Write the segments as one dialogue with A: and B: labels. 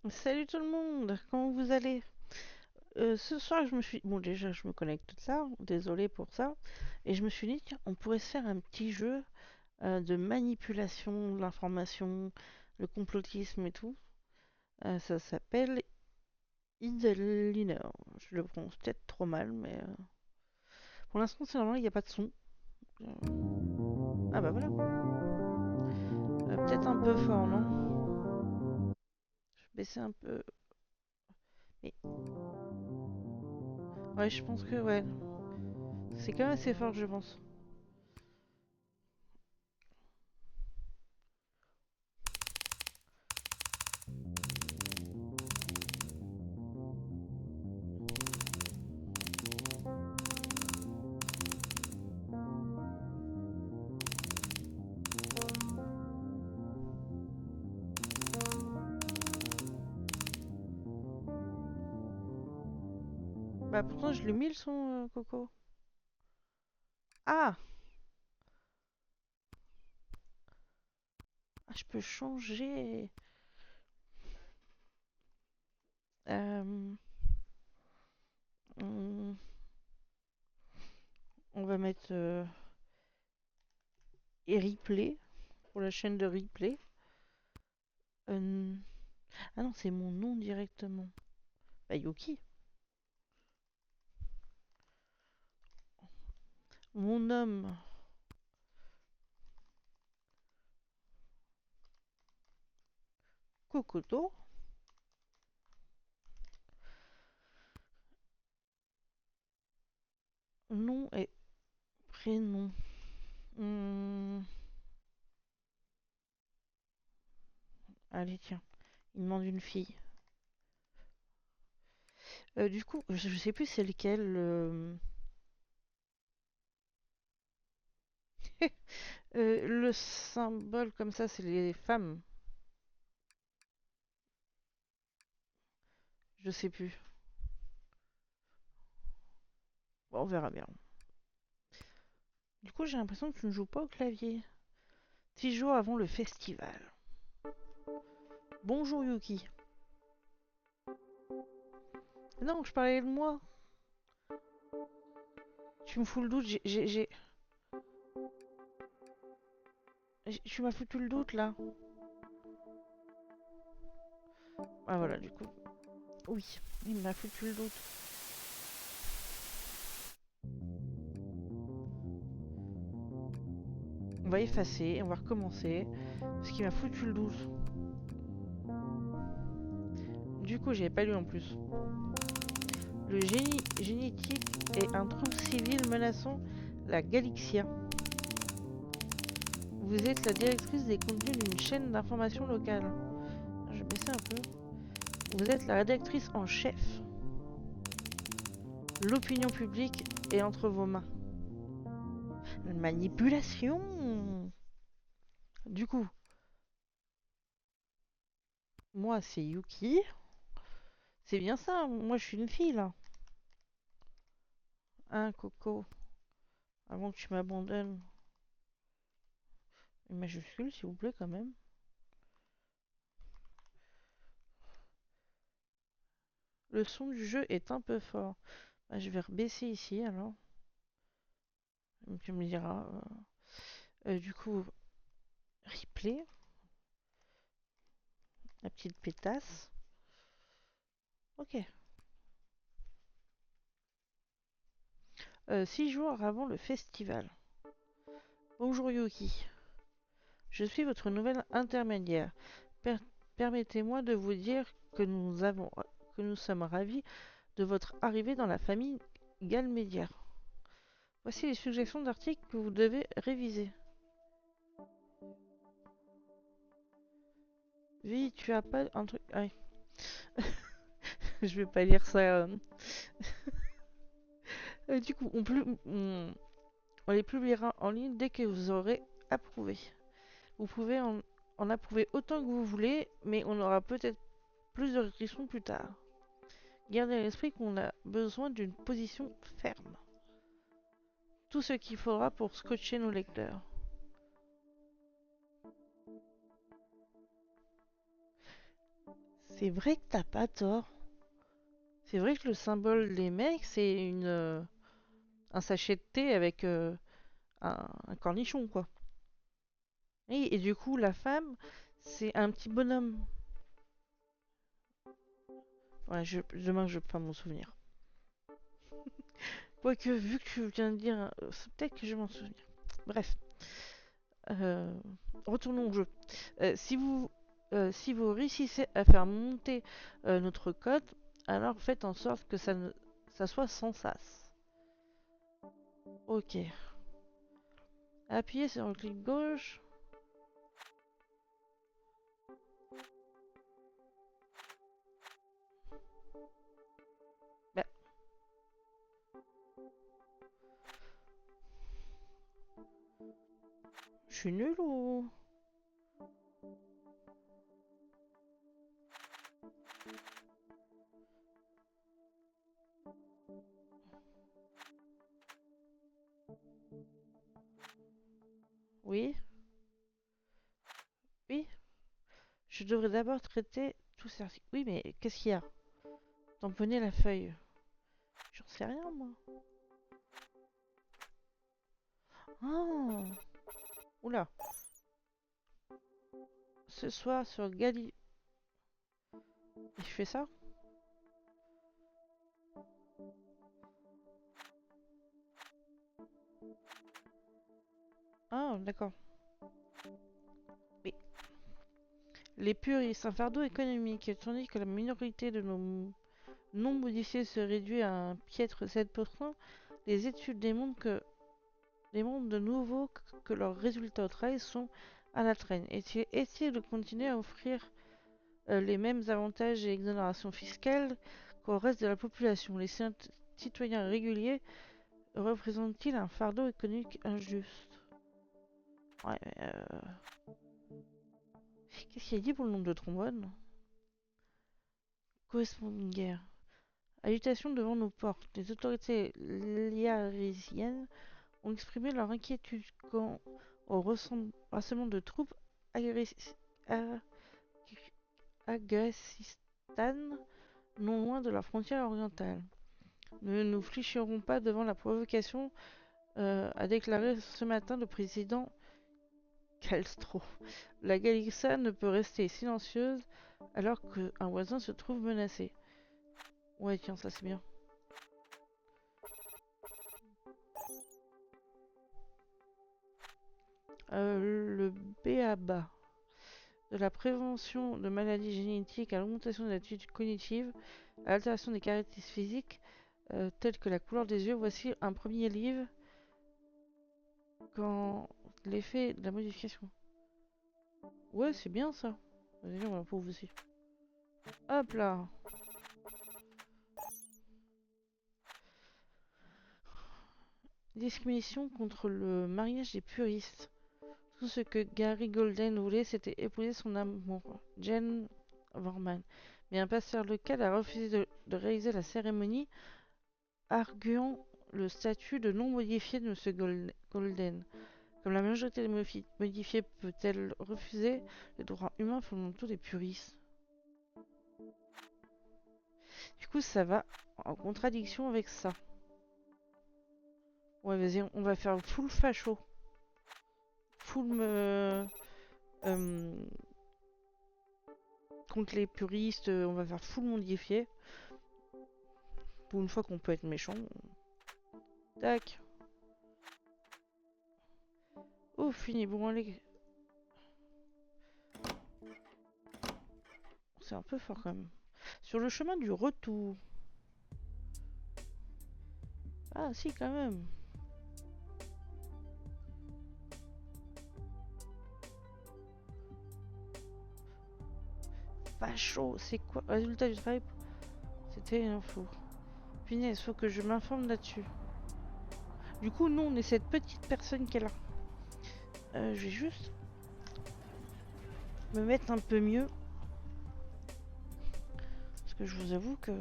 A: Salut tout le monde, comment vous allez? Ce soir, je me suis... Bon, déjà, je me connecte tout ça, désolé pour ça. Et je me suis dit, tiens, on pourrait se faire un petit jeu de manipulation de l'information, le complotisme et tout. Ça s'appelle Idliner. Je le prononce peut-être trop mal, mais pour l'instant, c'est normal, il n'y a pas de son. Ah bah voilà. Peut-être un peu fort, non? Je vais baisser un peu. Mais... Ouais, je pense que ouais. C'est quand même assez fort, je pense. Bah pourtant, je l'ai mis le son, Coco. Ah! Ah, je peux changer. Euh, on, on va mettre replay pour la chaîne de replay. Euh, ah non, c'est mon nom directement. Bah Yuki. Mon nom Kokoto. Nom et prénom. Hmm, allez, tiens. Il demande une fille. Du coup, je sais plus c'est lequel. Le symbole comme ça, c'est les femmes. Je sais plus. Bon, on verra bien. Du coup, j'ai l'impression que tu ne joues pas au clavier. 6 jours avant le festival. Bonjour Yuki. Non, je parlais de moi. Tu me fous le doute, tu m'as foutu le doute là. Ah voilà, du coup. Oui, il m'a foutu le doute. On va effacer et on va recommencer. Parce qu'il m'a foutu le doute. Du coup, j'avais pas lu en plus. Le génie génétique est un trouble civil menaçant la Galixia. Vous êtes la directrice des contenus d'une chaîne d'information locale. Je vais baisser un peu. Vous êtes la rédactrice en chef. L'opinion publique est entre vos mains. Manipulation. Du coup, moi c'est Yuki. C'est bien ça, moi je suis une fille là. Hein, Coco, avant que tu m'abandonnes. Une majuscule, s'il vous plaît, quand même. Le son du jeu est un peu fort. Bah, je vais rebaisser ici alors. Tu me diras. Du coup, replay, la petite pétasse. Ok. 6 jours avant le festival. Bonjour Yuki. Je suis votre nouvelle intermédiaire. Per- Permettez-moi de vous dire que nous sommes ravis de votre arrivée dans la famille Galmedia. Voici les suggestions d'articles que vous devez réviser. Oui, tu as pas un truc. Ah, oui. Je vais pas lire ça. Du coup, on les publiera en ligne dès que vous aurez approuvé. Vous pouvez en approuver autant que vous voulez, mais on aura peut-être plus de restrictions plus tard. Gardez à l'esprit qu'on a besoin d'une position ferme. Tout ce qu'il faudra pour scotcher nos lecteurs. C'est vrai que t'as pas tort. C'est vrai que le symbole des mecs, c'est un sachet de thé avec un cornichon, quoi. Et du coup, la femme, c'est un petit bonhomme. Ouais, demain, je peux pas m'en souvenir. Quoique, vu que tu viens de dire, peut-être que je vais m'en souvenir. Bref, euh, retournons au jeu. Si vous réussissez à faire monter notre code, alors faites en sorte que ça soit sans sas. Ok. Appuyez sur le clic gauche. Bah, je suis nul ou... Oui, oui. Je devrais d'abord traiter tout ça. Oui, mais qu'est-ce qu'il y a? Tamponner la feuille. J'en sais rien, moi. Ah, oula. Ce soir sur Gali... Et je fais ça? Ah, d'accord. Oui. Les puristes, un fardeau économique, tandis que la minorité de nos non modifiés se réduit à un piètre 7%, les études démontrent de nouveau que leurs résultats au travail sont à la traîne. Est-il de continuer à offrir les mêmes avantages et exonérations fiscales qu'au reste de la population? Les citoyens réguliers représentent-ils un fardeau économique injuste? Ouais, qu'est-ce qu'il a dit pour le nombre de trombones? Correspond une guerre. Agitation devant nos portes. Les autorités liarisiennes ont exprimé leur inquiétude quant au rassemblement de troupes agressistan non loin de la frontière orientale. Nous ne nous fléchirons pas devant la provocation, a déclaré ce matin le président Castro. La Galicia ne peut rester silencieuse alors qu'un voisin se trouve menacé. Ouais, tiens, ça c'est bien. Le B.A.B.A. De la prévention de maladies génétiques à l'augmentation de l'attitude cognitive, à l'altération des caractéristiques physiques, telles que la couleur des yeux. Voici un premier livre quand l'effet de la modification. Ouais, c'est bien ça. Vas-y, on va pour vous aussi. Hop là. Discrimination contre le mariage des puristes. Tout ce que Gary Golden voulait, c'était épouser son amour, Jane Vorman. Mais un pasteur local a refusé de réaliser la cérémonie, arguant le statut de non modifié de M. Golden. Comme la majorité des modifiés peut-elle refuser les droits humains fondamentaux des puristes? Du coup, ça va en contradiction avec ça. Ouais, vas-y, on va faire full facho. Full contre les puristes, on va faire full modifié. Pour une fois qu'on peut être méchant. Tac. Oh, fini. Bon, allez. C'est un peu fort quand même. Sur le chemin du retour. Ah, si, quand même. Facho, c'est quoi? Résultat du travail. C'était une info. Punaise, faut que je m'informe là-dessus. Du coup, nous, on est cette petite personne qui est là. Je vais juste me mettre un peu mieux. Parce que je vous avoue que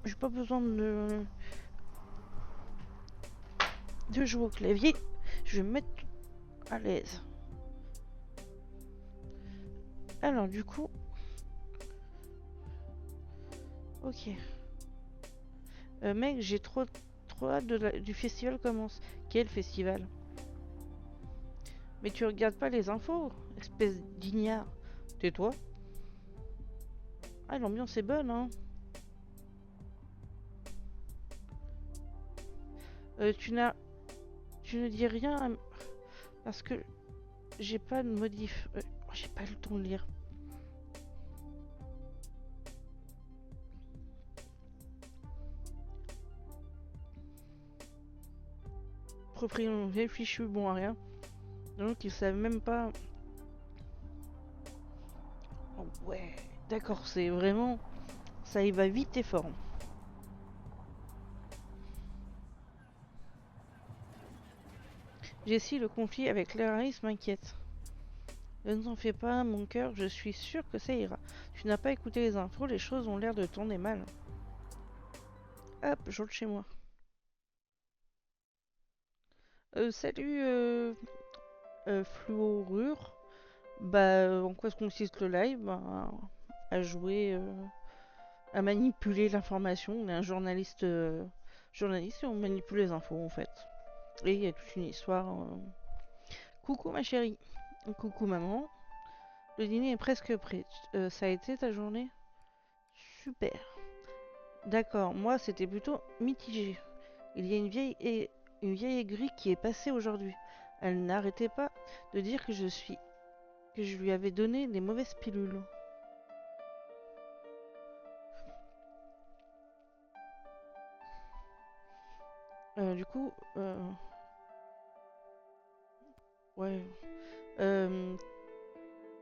A: j'ai pas besoin de jouer au clavier. Je vais me mettre à l'aise. Alors, du coup, Ok. Mec, j'ai trop hâte du festival commence. Quel festival? Mais tu regardes pas les infos, espèce d'ignare. Tais-toi. Ah, l'ambiance est bonne, hein. Tu n'as... Tu ne dis rien parce que j'ai pas de modif. J'ai pas le temps de lire. Propriétaire vieille fichu bon à rien. Donc ils savent même pas. Oh, ouais, d'accord, c'est vraiment. Ça y va vite et fort. Jessie, le conflit avec Clarice m'inquiète. Ne t'en fais pas, mon cœur, je suis sûre que ça ira. Tu n'as pas écouté les infos, les choses ont l'air de tourner mal. Hop, je rentre chez moi. Salut, Fluorure. Bah, en quoi consiste le live? Bah, à jouer, à manipuler l'information. On est un journaliste et on manipule les infos en fait. Et il y a toute une histoire. Coucou ma chérie. Coucou maman. Le dîner est presque prêt. Ça a été ta journée? Super. D'accord, moi c'était plutôt mitigé. Il y a une vieille aigrie qui est passée aujourd'hui. Elle n'arrêtait pas de dire que je lui avais donné des mauvaises pilules. Du coup, ouais. Euh,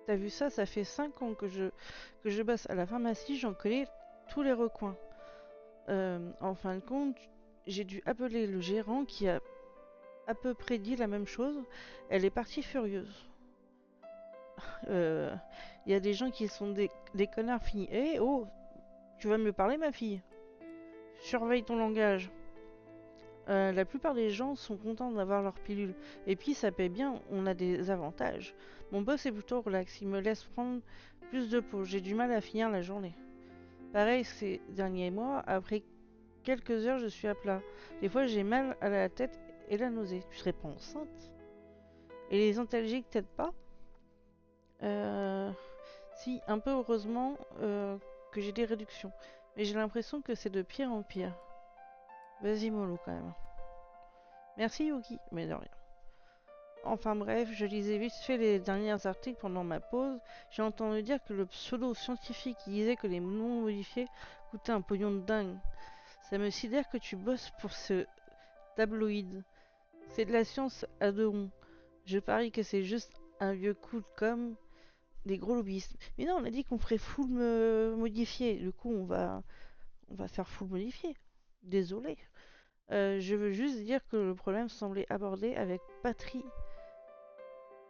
A: T'as vu ça? Ça fait 5 ans que je bosse à la pharmacie, j'en connais tous les recoins. En fin de compte, j'ai dû appeler le gérant qui a à peu près dit la même chose. Elle est partie furieuse. Il y a des gens qui sont des connards finis. Eh oh, tu vas me parler ma fille? Surveille ton langage. La plupart des gens sont contents d'avoir leur pilule. Et puis ça paie bien, on a des avantages. Mon boss est plutôt relax, il me laisse prendre plus de pause. J'ai du mal à finir la journée. Pareil ces derniers mois, après quelques heures je suis à plat. Des fois j'ai mal à la tête et la nausée. Tu serais pas enceinte? Et les antalgiques t'aident pas? Si, un peu heureusement que j'ai des réductions. Mais j'ai l'impression que c'est de pire en pire. Vas-y mollo quand même. Merci Yuki, mais de rien. Enfin bref, je lisais vite fait les derniers articles pendant ma pause. J'ai entendu dire que le pseudo-scientifique qui disait que les non modifiés coûtaient un pognon de dingue. Ça me sidère que tu bosses pour ce tabloïd. C'est de la science à deux ronds. Je parie que c'est juste un vieux coup de com' des gros lobbyistes. Mais non, on a dit qu'on ferait full modifié. Du coup, on va faire full modifié. Désolé. Je veux juste dire que le problème semblait abordé avec patrie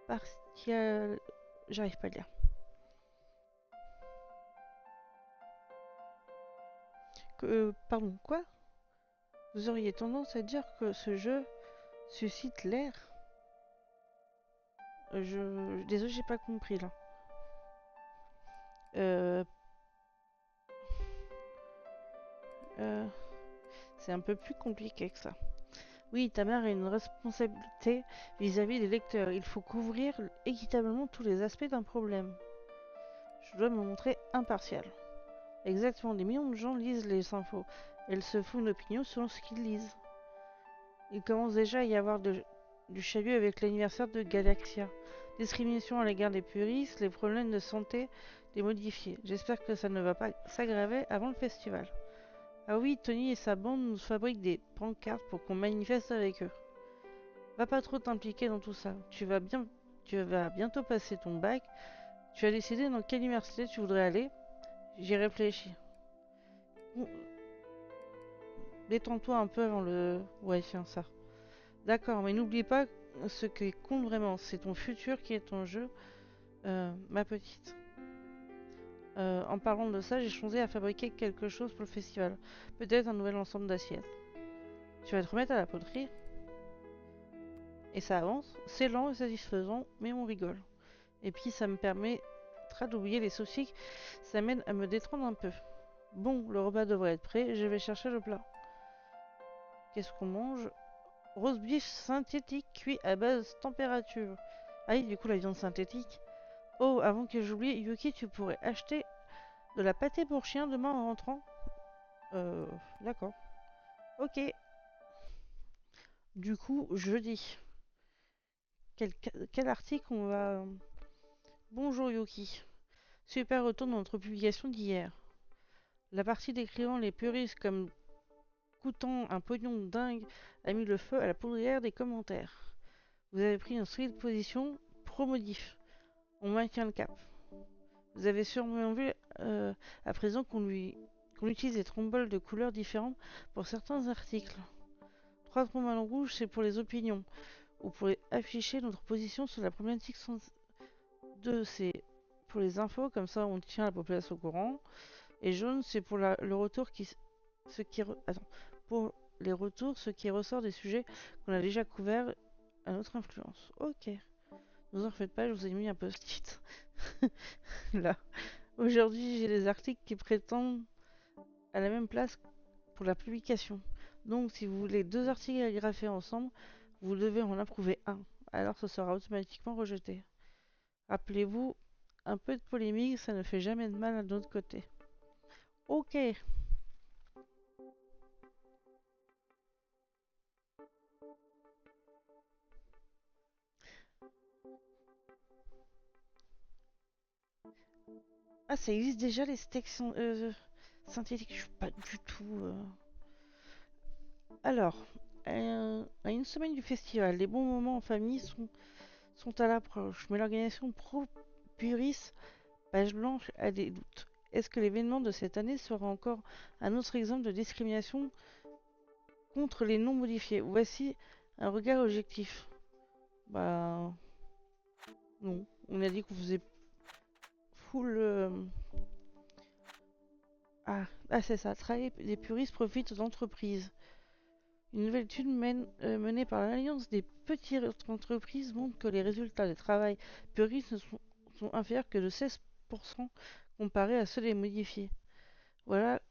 A: partial. J'arrive pas à lire. Pardon, quoi? Vous auriez tendance à dire que ce jeu suscite l'air? Désolé, j'ai pas compris là. Euh, euh, c'est un peu plus compliqué que ça. Oui, ta mère a une responsabilité vis-à-vis des lecteurs. Il faut couvrir équitablement tous les aspects d'un problème. Je dois me montrer impartial. Exactement, des millions de gens lisent les infos. Elles se font une opinion selon ce qu'ils lisent. Il commence déjà à y avoir du chahut avec l'anniversaire de Galaxia. Discrimination à l'égard des puristes, les problèmes de santé des modifiés. J'espère que ça ne va pas s'aggraver avant le festival. Ah oui, Tony et sa bande nous fabriquent des pancartes pour qu'on manifeste avec eux. Va pas trop t'impliquer dans tout ça. Tu vas bientôt passer ton bac. Tu as décidé dans quelle université tu voudrais aller? J'y réfléchis. Bon, détends-toi un peu avant le... Ouais, tiens, ça. D'accord, mais n'oublie pas ce qui compte vraiment. C'est ton futur qui est en jeu, ma petite. En parlant de ça, j'ai changé à fabriquer quelque chose pour le festival. Peut-être un nouvel ensemble d'assiettes. Tu vas te remettre à la poterie? Et ça avance. C'est lent et satisfaisant, mais on rigole. Et puis ça me permettra d'oublier les soucis. Ça m'aide à me détendre un peu. Bon, le repas devrait être prêt, je vais chercher le plat. Qu'est-ce qu'on mange? Roast beef synthétique cuit à basse température. Ah oui, du coup, la viande synthétique. Oh, avant que j'oublie, Yuki, tu pourrais acheter de la pâtée pour chien demain en rentrant? Euh, d'accord. Ok. Du coup, jeudi. Quel article on va... Bonjour Yuki. Super retour dans notre publication d'hier. La partie décrivant les puristes comme coûtant un pognon de dingue a mis le feu à la poudrière des commentaires. Vous avez pris une solide position pro-modif. On maintient le cap. Vous avez sûrement vu à présent qu'on utilise des tromboles de couleurs différentes pour certains articles. 3 tromboles rouges, c'est pour les opinions, ou pour afficher notre position sur la problématique 2, c'est pour les infos, comme ça on tient la population au courant. Et jaune, c'est pour le retour pour les retours, ce qui ressort des sujets qu'on a déjà couverts à notre influence. Ok. Ne vous en faites pas, je vous ai mis un post-it. Là. Aujourd'hui, j'ai des articles qui prétendent à la même place pour la publication. Donc, si vous voulez 2 articles agrafés ensemble, vous devez en approuver un. Alors, ce sera automatiquement rejeté. Rappelez-vous, un peu de polémique, ça ne fait jamais de mal à notre côté. Ok. Ah, ça existe déjà les steaks synthétiques. Je suis pas du tout. Alors, à une semaine du festival, les bons moments en famille sont à l'approche, mais l'organisation Pro Puris, page blanche, a des doutes. Est-ce que l'événement de cette année sera encore un autre exemple de discrimination contre les non modifiés? Voici un regard objectif. Bah, non. On a dit qu'on faisait full. Ah, c'est ça. Travailler des puristes profitent aux entreprises. Une nouvelle étude menée par l'Alliance des petites entreprises montre que les résultats des travail puristes sont inférieurs que de 16% comparés à ceux des modifiés. Voilà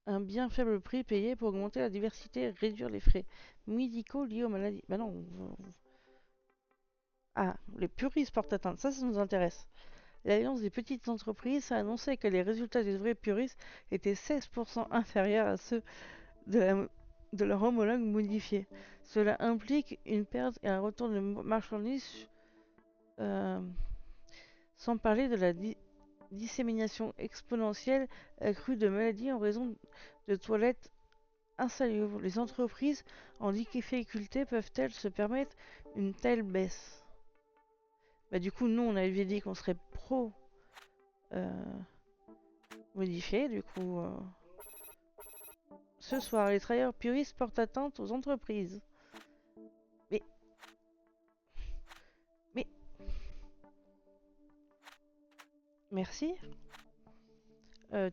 A: un bien faible prix payé pour augmenter la diversité et réduire les frais médicaux liés aux maladies. Bah non. Ah, les puristes portent atteinte. Ça nous intéresse. L'Alliance des petites entreprises a annoncé que les résultats des vrais puristes étaient 16% inférieurs à ceux de, de leur homologue modifié. Cela implique une perte et un retour de marchandises, euh, sans parler de la dissémination exponentielle accrue de maladies en raison de toilettes insalubres. Les entreprises en difficulté peuvent-elles se permettre une telle baisse? Bah, du coup, nous, on avait dit qu'on serait pro euh, modifié. Du coup, ce soir, les travailleurs puristes portent atteinte aux entreprises. Mais, mais, merci.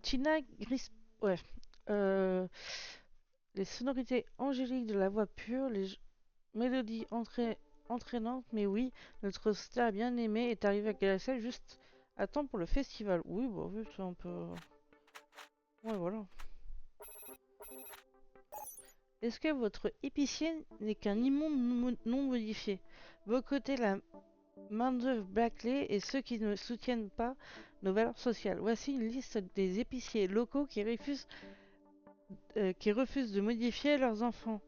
A: Tina Gris... Ouais. Euh, les sonorités angéliques de la voix pure, les mélodies entraînantes, mais oui, notre star bien aimé est arrivé à Galaxy juste à temps pour le festival. Oui, bah oui, c'est un peu... Ouais, voilà. Est-ce que votre épicier n'est qu'un immonde non modifié? Boycottez la main-d'œuvre bâclée et ceux qui ne soutiennent pas nos valeurs sociales. Voici une liste des épiciers locaux qui refusent de modifier leurs enfants,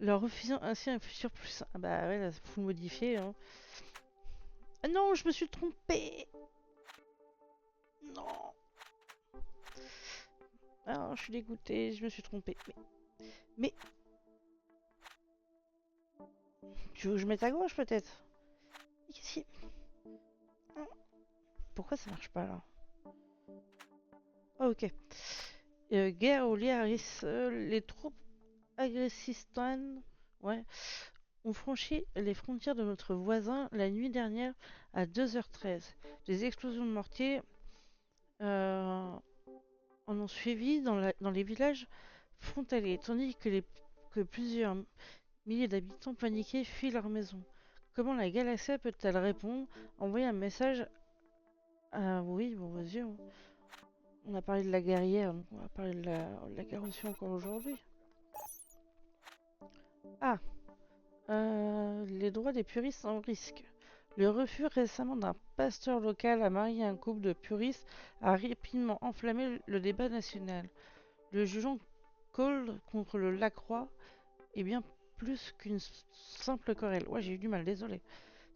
A: leur refusant ainsi un futur plus sain. Ah bah ouais, là, faut modifier. Hein. Ah non, je me suis trompée. Non. Ah, je suis dégoûtée, je me suis trompée. Mais tu veux que je mette à gauche peut-être? Qu'est-ce qui... Pourquoi ça marche pas là? Ah, ok. Guerre au Liaris, les troupes agressistanes, ouais, ont franchi les frontières de notre voisin la nuit dernière à 2h13. Des explosions de mortiers en ont suivi dans les villages frontaliers, tandis que plusieurs milliers d'habitants paniqués fuient leur maison. Comment la galaxie peut-elle répondre? Envoyer un message à... Oui, bon, vas-y. On a parlé de la guerrière, donc on va parler de la guerre aussi encore aujourd'hui. Ah, les droits des puristes en risque. Le refus récemment d'un pasteur local à marier un couple de puristes a rapidement enflammé le débat national. Le jugeant Cole contre le Lacroix est bien plus qu'une simple querelle. Ouais, j'ai eu du mal, désolé.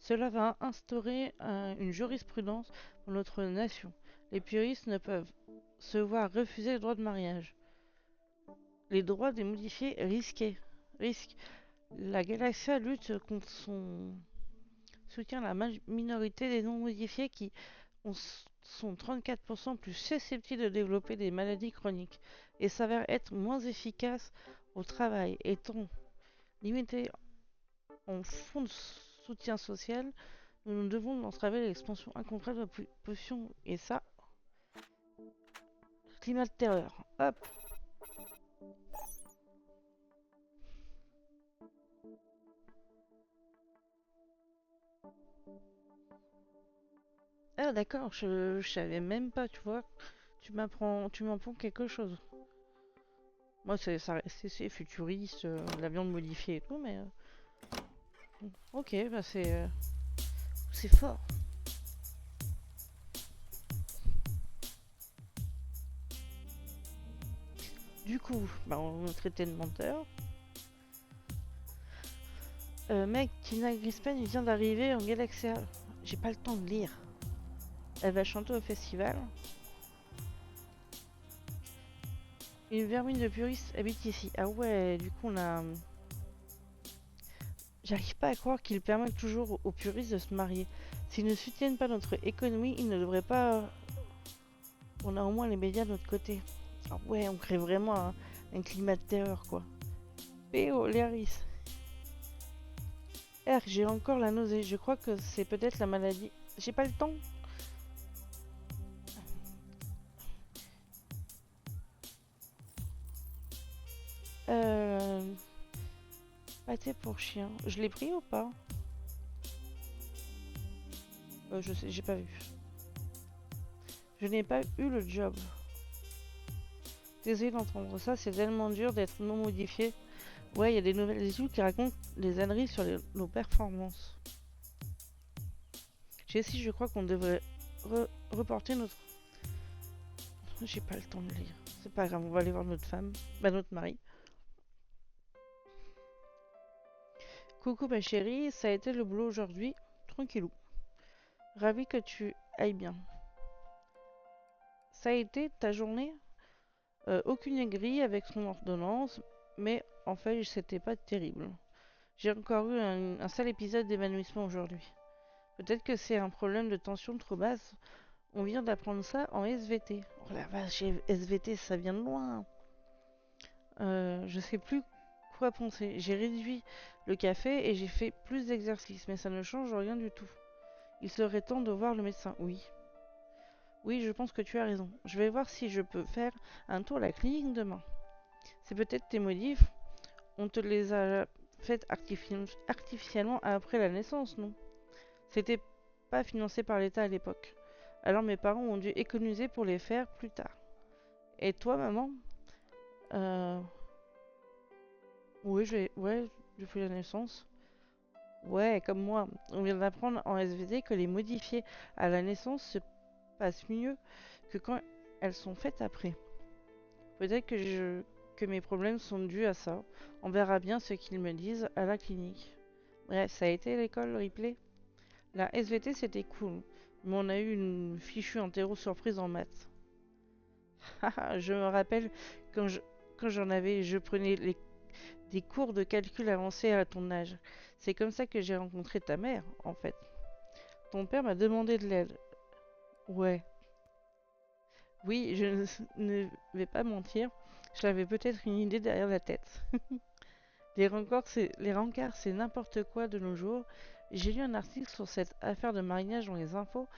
A: Cela va instaurer une jurisprudence pour notre nation. Les puristes ne peuvent se voir refuser le droit de mariage. Les droits des modifiés risquent. La Galaxia lutte contre son soutien la minorité des non-modifiés qui sont 34% plus susceptibles de développer des maladies chroniques et s'avèrent être moins efficaces au travail, étant limités en fonds de soutien social. Nous devons entraver l'expansion incontrôlée de la pollution et ça, climat de terreur. Hop. Ah d'accord, je savais même pas, tu vois. Tu m'apprends quelque chose. Moi, c'est futuriste, la viande modifiée et tout, mais ok, bah c'est fort. Du coup, bah on me traitait de menteur. Mec, Tina Grispen vient d'arriver en Galaxia. J'ai pas le temps de lire. Elle va chanter au festival. Une vermine de puristes habite ici. Ah ouais, du coup on a. J'arrive pas à croire qu'ils permettent toujours aux puristes de se marier. S'ils ne soutiennent pas notre économie, ils ne devraient pas. On a au moins les médias de notre côté. Ah ouais, on crée vraiment un climat de terreur quoi. P.O. Léaris. R, j'ai encore la nausée. Je crois que c'est peut-être la maladie. J'ai pas le temps. Euh. Pâté pour chien. Je l'ai pris ou pas? Je sais, j'ai pas vu. Je n'ai pas eu le job. Désolé d'entendre ça, c'est tellement dur d'être non modifié. Ouais, il y a des nouvelles études qui racontent les âneries sur nos performances. Jessie, je crois qu'on devrait reporter notre. J'ai pas le temps de lire. C'est pas grave, on va aller voir notre femme. Bah, notre mari. Coucou ma chérie, ça a été le boulot aujourd'hui. Tranquillou. Ravi que tu ailles bien. Ça a été ta journée? Aucune aigrie avec son ordonnance, mais en fait c'était pas terrible. J'ai encore eu un sale épisode d'évanouissement aujourd'hui. Peut-être que c'est un problème de tension trop basse. On vient d'apprendre ça en SVT. Oh la vache, SVT ça vient de loin. Je sais plus quoi penser. J'ai réduit le café et j'ai fait plus d'exercice, mais ça ne change rien du tout. Il serait temps de voir le médecin, oui. Oui, je pense que tu as raison. Je vais voir si je peux faire un tour à la clinique demain. C'est peut-être tes modifs. On te les a faites artificiellement après la naissance, non? C'était pas financé par l'État à l'époque. Alors mes parents ont dû économiser pour les faire plus tard. Et toi, maman? Euh... Oui, ouais, depuis la naissance. Ouais, comme moi. On vient d'apprendre en SVT que les modifiés à la naissance se passent mieux que quand elles sont faites après. Peut-être que mes problèmes sont dus à ça. On verra bien ce qu'ils me disent à la clinique. Bref, ça a été l'école replay. La SVT c'était cool, mais on a eu une fichue interro surprise en maths. Haha, je me rappelle quand j'en avais, je prenais des cours de calcul avancé à ton âge. C'est comme ça que j'ai rencontré ta mère, en fait. Ton père m'a demandé de l'aide. Ouais. Oui, je ne vais pas mentir, j'avais peut-être une idée derrière la tête. Les rencarts, c'est n'importe quoi de nos jours. J'ai lu un article sur cette affaire de mariage dans les infos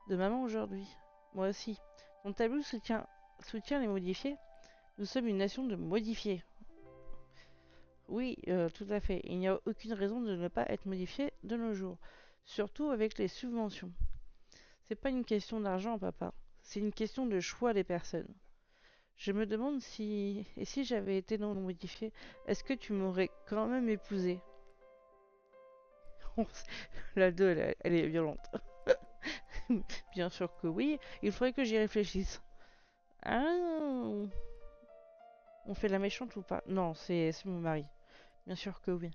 A: de maman aujourd'hui. Moi aussi. Ton tableau soutient les modifiés. Nous sommes une nation de modifiés. Oui, tout à fait. Il n'y a aucune raison de ne pas être modifié de nos jours. Surtout avec les subventions. C'est pas une question d'argent, papa. c'est une question de choix des personnes. Je me demande si... Et si j'avais été non modifié, est-ce que tu m'aurais quand même épousé? La 2, elle est violente. Bien sûr que oui, il faudrait que j'y réfléchisse. Ah, on fait la méchante ou pas? Non, c'est mon mari. Bien sûr que oui.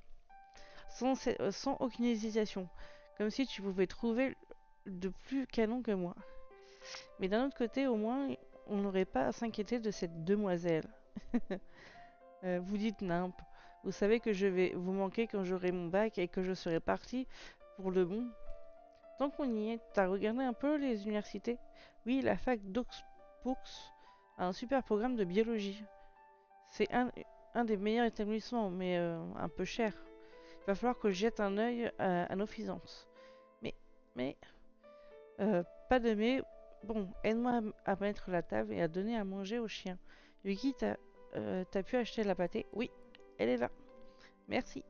A: Sans aucune hésitation. Comme si tu pouvais trouver de plus canon que moi. Mais d'un autre côté, au moins, on n'aurait pas à s'inquiéter de cette demoiselle. Vous dites nimp. Vous savez que je vais vous manquer quand j'aurai mon bac et que je serai parti pour le bon. Tant qu'on y est, t'as regardé un peu les universités? Oui, la fac d'Oxbox a un super programme de biologie. C'est un des meilleurs établissements, mais un peu cher. Il va falloir que je jette un œil à nos finances. Mais, mais, pas de mais. Bon, aide-moi à mettre la table et à donner à manger aux chiens. Yuki, t'as pu acheter la pâtée? Oui, elle est là. Merci.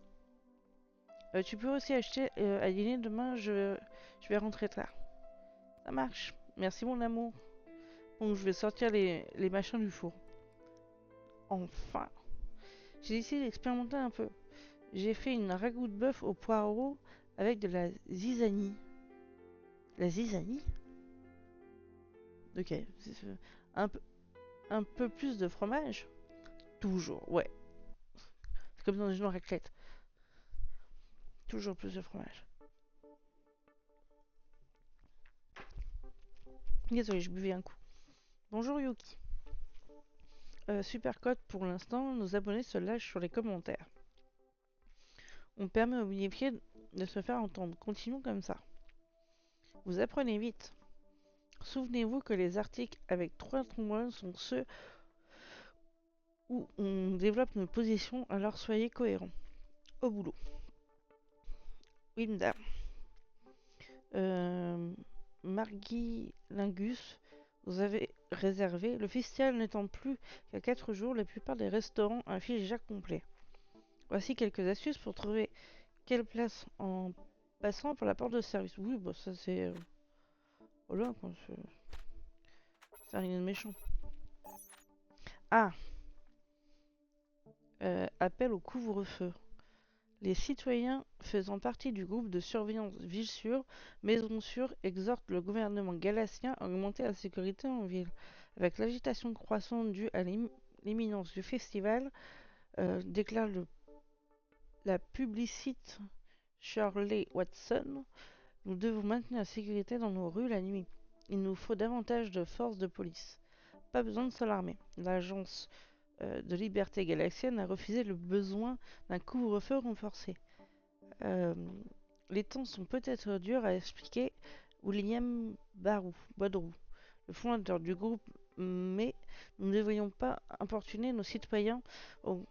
A: Tu peux aussi acheter à dîner demain, je vais rentrer tard. Ça marche. Merci mon amour. Bon, je vais sortir les machins du four. Enfin. J'ai décidé d'expérimenter un peu. J'ai fait une ragoût de bœuf au poireau avec de la zizanie. La zizanie? Ok. Un peu, un peu plus de fromage? Toujours, ouais. C'est comme dans une raclette. Toujours plus de fromage. Désolé, je buvais un coup. Bonjour Yuki. Super code pour l'instant, nos abonnés se lâchent sur les commentaires. On permet aux bénéficiaires de se faire entendre. Continuons comme ça. Vous apprenez vite. Souvenez-vous que les articles avec 3 trombones sont ceux où on développe nos positions, alors soyez cohérents. Au boulot. Oui, madame. Margui Lingus, vous avez réservé. Le festival n'étant plus qu'à 4 jours, la plupart des restaurants affichent déjà complet. Voici quelques astuces pour trouver quelle place en passant par la porte de service. Oui, bah ça c'est... voilà, quoi, c'est rien de méchant. Ah, appel au couvre-feu. Les citoyens faisant partie du groupe de surveillance Ville Sûre, Maison Sûre exhortent le gouvernement galassien à augmenter la sécurité en ville. Avec l'agitation croissante due à l'imminence du festival, déclare la publiciste Shirley Watson, nous devons maintenir la sécurité dans nos rues la nuit. Il nous faut davantage de forces de police. Pas besoin de s'alarmer. L'agence de liberté galaxienne a refusé le besoin d'un couvre-feu renforcé. Euh, les temps sont peut-être durs à expliquer. William Badrou, le fondateur du groupe, mais nous ne devrions pas importuner nos citoyens en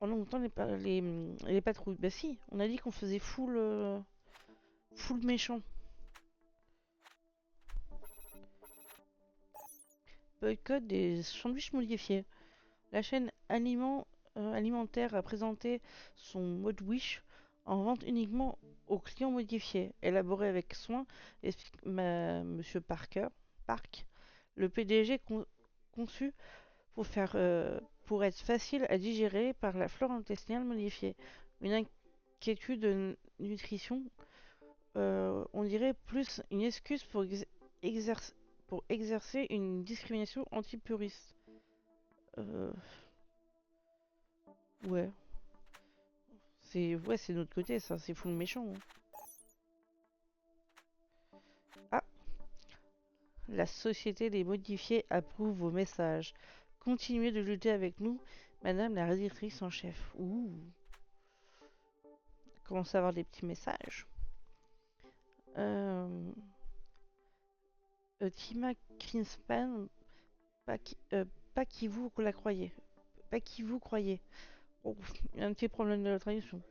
A: augmentant les patrouilles. Bah si, on a dit qu'on faisait full méchant. Boycott des sandwichs modifiés. La chaîne alimentaire a présenté son mode Wish en vente uniquement aux clients modifiés, élaboré avec soin, explique Monsieur Park, le PDG conçu pour être facile à digérer par la flore intestinale modifiée. Une inquiétude de nutrition, on dirait plus une excuse pour exercer une discrimination anti-puriste. Euh, ouais. C'est notre côté, ça, c'est full méchant, hein. Ah, la société des modifiés approuve vos messages. Continuez de lutter avec nous, madame la rédactrice en chef. Ouh, commence à avoir des petits messages. Euh, Tima Greenspan, pas qui vous la croyez. Pas qui vous croyez. Oh, il y a un petit problème de la traduction.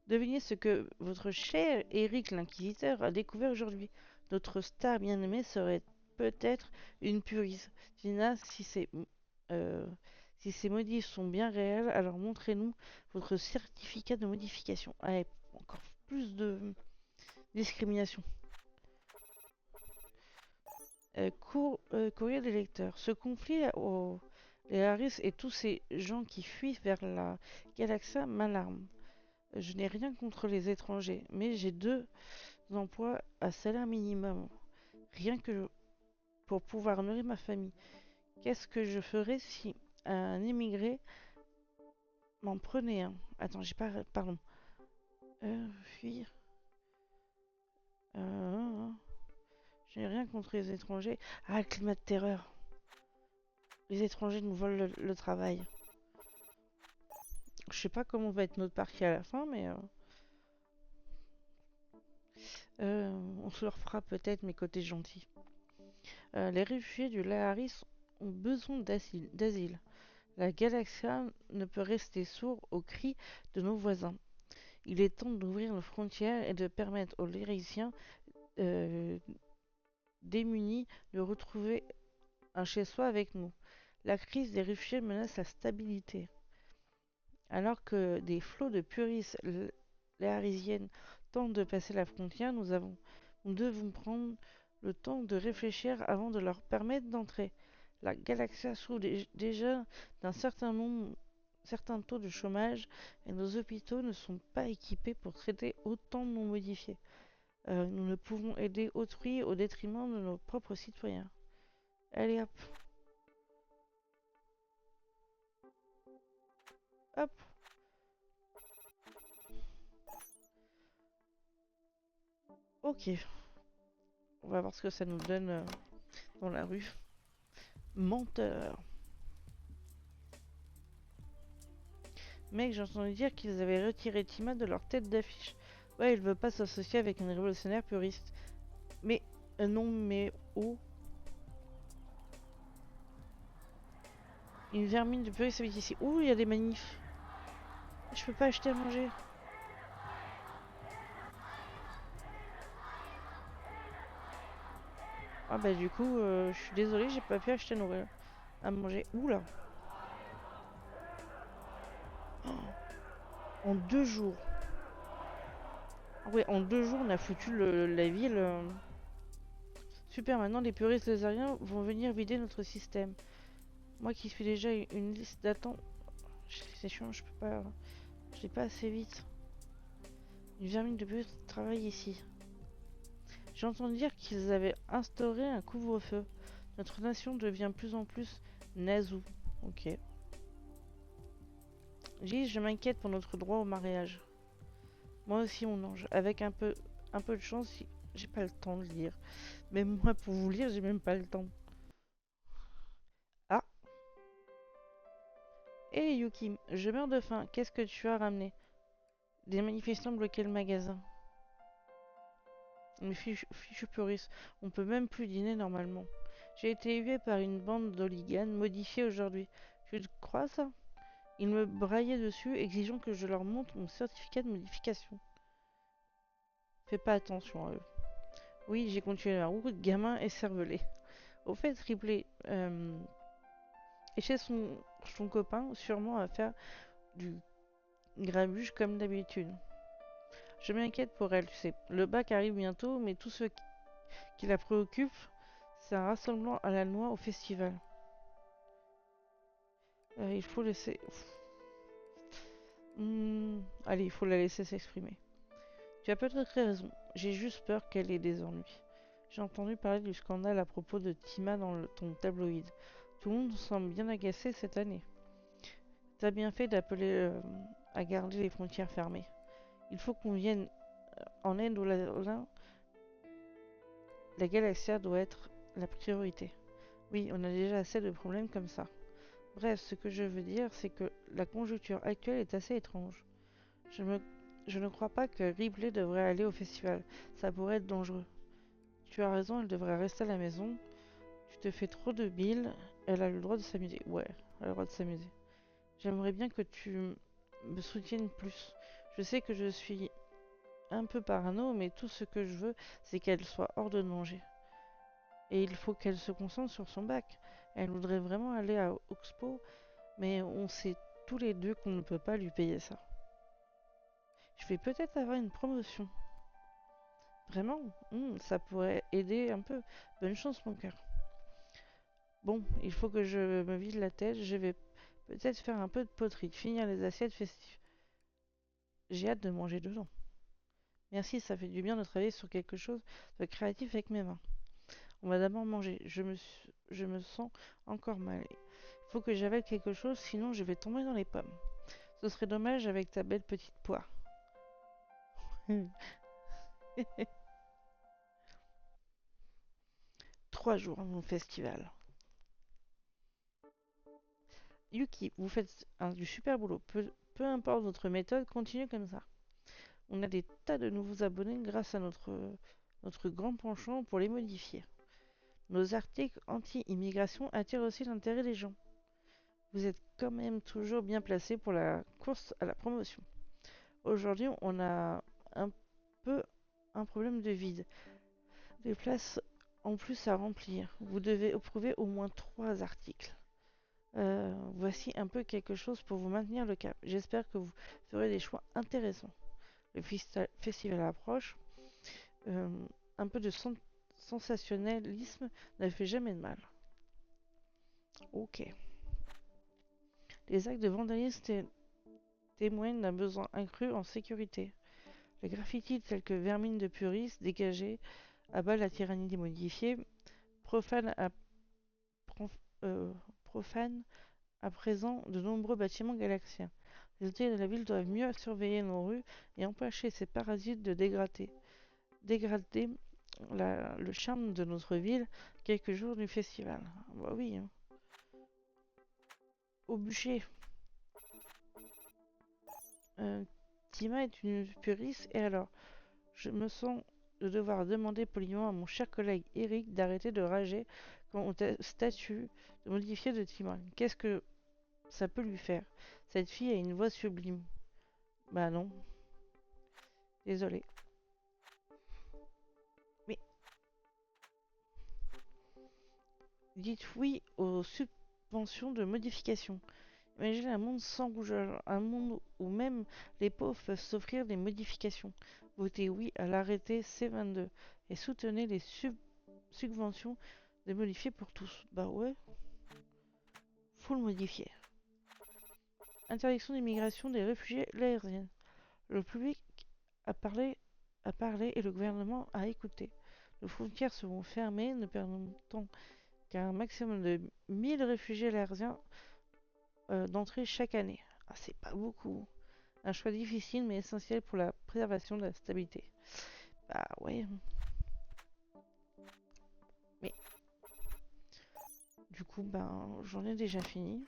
A: Devinez ce que votre cher Eric l'Inquisiteur a découvert aujourd'hui. Notre star bien-aimée serait peut-être une puriste. Tina, euh, si ces modifs sont bien réels, alors montrez-nous votre certificat de modification. Allez, encore plus de discrimination. Courrier des lecteurs. Ce conflit les Harris et tous ces gens qui fuient vers la Galaxia m'alarme. Je n'ai rien contre les étrangers, mais j'ai 2 emplois à salaire minimum. Rien que pour pouvoir nourrir ma famille. Qu'est-ce que je ferais si un immigré m'en prenait un? Attends, j'ai pas... Pardon. Fuir. Je n'ai rien contre les étrangers. Ah, le climat de terreur. Les étrangers nous volent le travail. Je sais pas comment va être notre partie à la fin, mais on se leur fera peut-être mes côtés gentils. Les réfugiés du Laharis ont besoin d'asile. La Galaxia ne peut rester sourde aux cris de nos voisins. Il est temps d'ouvrir nos frontières et de permettre aux Lérisiens euh, démunis de retrouver un chez-soi avec nous. La crise des réfugiés menace la stabilité. Alors que des flots de puristes léarisiennes tentent de passer la frontière, nous devons prendre le temps de réfléchir avant de leur permettre d'entrer. La Galaxia souffre déjà d'un certain taux de chômage et nos hôpitaux ne sont pas équipés pour traiter autant de non modifiés. Nous ne pouvons aider autrui au détriment de nos propres citoyens. Allez hop, hop, ok. On va voir ce que ça nous donne dans la rue. Menteur. Mec, j'ai entendu dire qu'ils avaient retiré Tima de leur tête d'affiche. Ouais, il veut pas s'associer avec une révolutionnaire puriste. Mais, non, mais oh. Une vermine de puriste habite ici. Ouh, il y a des manifs. Je peux pas acheter à manger. Ah bah du coup, je suis désolée, j'ai pas pu acheter à manger. Ouh là. En 2 jours. Ah ouais, en 2 jours, on a foutu la ville. Super, maintenant les puristes lézariens vont venir vider notre système. Moi qui suis déjà une liste d'attente. C'est chiant, je peux pas. Je l'ai pas assez vite. Une vermine de plus travaille ici. J'ai entendu dire qu'ils avaient instauré un couvre-feu. Notre nation devient plus en plus nazou. Ok. Je m'inquiète pour notre droit au mariage. Moi aussi, mon ange. Avec un peu de chance, j'ai pas le temps de lire. Même moi, pour vous lire, j'ai même pas le temps. Ah. Hé Yuki, je meurs de faim. Qu'est-ce que tu as ramené? Des manifestants bloquaient le magasin. Mais fichu puriste, on peut même plus dîner normalement. J'ai été hué par une bande d'hooligans modifiés aujourd'hui. Tu te crois ça? Ils me braillaient dessus, exigeant que je leur montre mon certificat de modification. Fais pas attention à eux. Oui, j'ai continué ma route, gamin et cervelé. Au fait, Ripley est chez son copain, sûrement à faire du grabuge comme d'habitude. Je m'inquiète pour elle, tu sais. Le bac arrive bientôt, mais tout ce qui la préoccupe, c'est un rassemblement à la noix au festival. Il faut laisser... Allez, il faut la laisser s'exprimer. Tu as peut-être raison. J'ai juste peur qu'elle ait des ennuis. J'ai entendu parler du scandale à propos de Tima dans ton tabloïd. Tout le monde semble bien agacé cette année. T'as bien fait d'appeler à garder les frontières fermées. Il faut qu'on vienne en aide la Galaxia doit être la priorité. Oui, on a déjà assez de problèmes comme ça. Bref, ce que je veux dire, c'est que la conjoncture actuelle est assez étrange. Je, me, je ne crois pas que Ripley devrait aller au festival. Ça pourrait être dangereux. Tu as raison, elle devrait rester à la maison. Tu te fais trop de billes. Elle a le droit de s'amuser. Ouais, elle a le droit de s'amuser. J'aimerais bien que tu me soutiennes plus. Je sais que je suis un peu parano, mais tout ce que je veux, c'est qu'elle soit hors de danger. Et il faut qu'elle se concentre sur son bac. Elle voudrait vraiment aller à Oxpo, mais on sait tous les deux qu'on ne peut pas lui payer ça. Je vais peut-être avoir une promotion. Vraiment? Ça pourrait aider un peu. Bonne chance, mon cœur. Bon, il faut que je me vide la tête. Je vais peut-être faire un peu de poterie, finir les assiettes festives. J'ai hâte de manger dedans. Merci, ça fait du bien de travailler sur quelque chose de créatif avec mes mains. On va d'abord manger. Je me sens encore mal. Il faut que j'avale quelque chose, sinon je vais tomber dans les pommes. Ce serait dommage avec ta belle petite poire. 3 jours mon festival. Yuki, vous faites du super boulot. Peu importe votre méthode, continuez comme ça. On a des tas de nouveaux abonnés grâce à notre grand penchant pour les modifier. Nos articles anti-immigration attirent aussi l'intérêt des gens. Vous êtes quand même toujours bien placé pour la course à la promotion. Aujourd'hui, on a un peu un problème de vide. Des places en plus à remplir. Vous devez approuver au moins 3 articles. Voici un peu quelque chose pour vous maintenir le cap. J'espère que vous ferez des choix intéressants. Le festival approche. Euh, un peu de sensationnalisme ne fait jamais de mal. Ok. Les actes de vandalisme témoignent d'un besoin accru en sécurité. Les graffitis tels que vermine de puristes, dégagés, abat la tyrannie des modifiés, profane à, prof, profane à présent de nombreux bâtiments galaxiens. Les autorités de la ville doivent mieux surveiller nos rues et empêcher ces parasites de dégrader le charme de notre ville quelques jours du festival. Bah oui, hein. Au bûcher. Tima est une puriste et alors, je me sens de devoir demander poliment à mon cher collègue Eric d'arrêter de rager quand on statue de modifier de Tima. Qu'est-ce que ça peut lui faire? Cette fille a une voix sublime. Bah non, désolé. Mais dites oui aux subventions de modification. Imaginez un monde sans rougeole, un monde où même les pauvres peuvent s'offrir des modifications. Votez oui à l'arrêté C22 et soutenez les subventions de modifier pour tous. Bah ouais, faut le modifier. Interdiction d'immigration des réfugiés laériens. Le public a parlé et le gouvernement a écouté. Nos frontières seront fermées, ne permettant qu'à un maximum de 1000 réfugiés laériens d'entrer chaque année. Ah, c'est pas beaucoup. Un choix difficile mais essentiel pour la préservation de la stabilité. Bah ouais. Mais du coup, ben j'en ai déjà fini.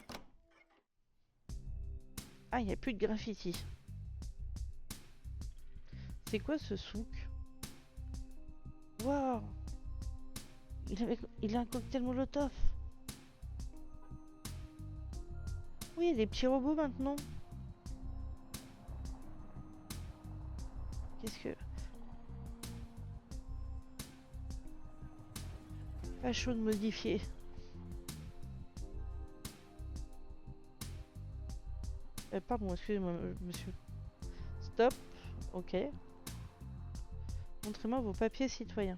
A: Ah, il n'y a plus de graffiti. C'est quoi ce souk? Waouh, il a un cocktail molotov. Oui, il y a des petits robots maintenant. Qu'est-ce que... Pas chaud de modifier. Pardon, excusez-moi, monsieur. Stop. Ok. Montrez-moi vos papiers citoyens.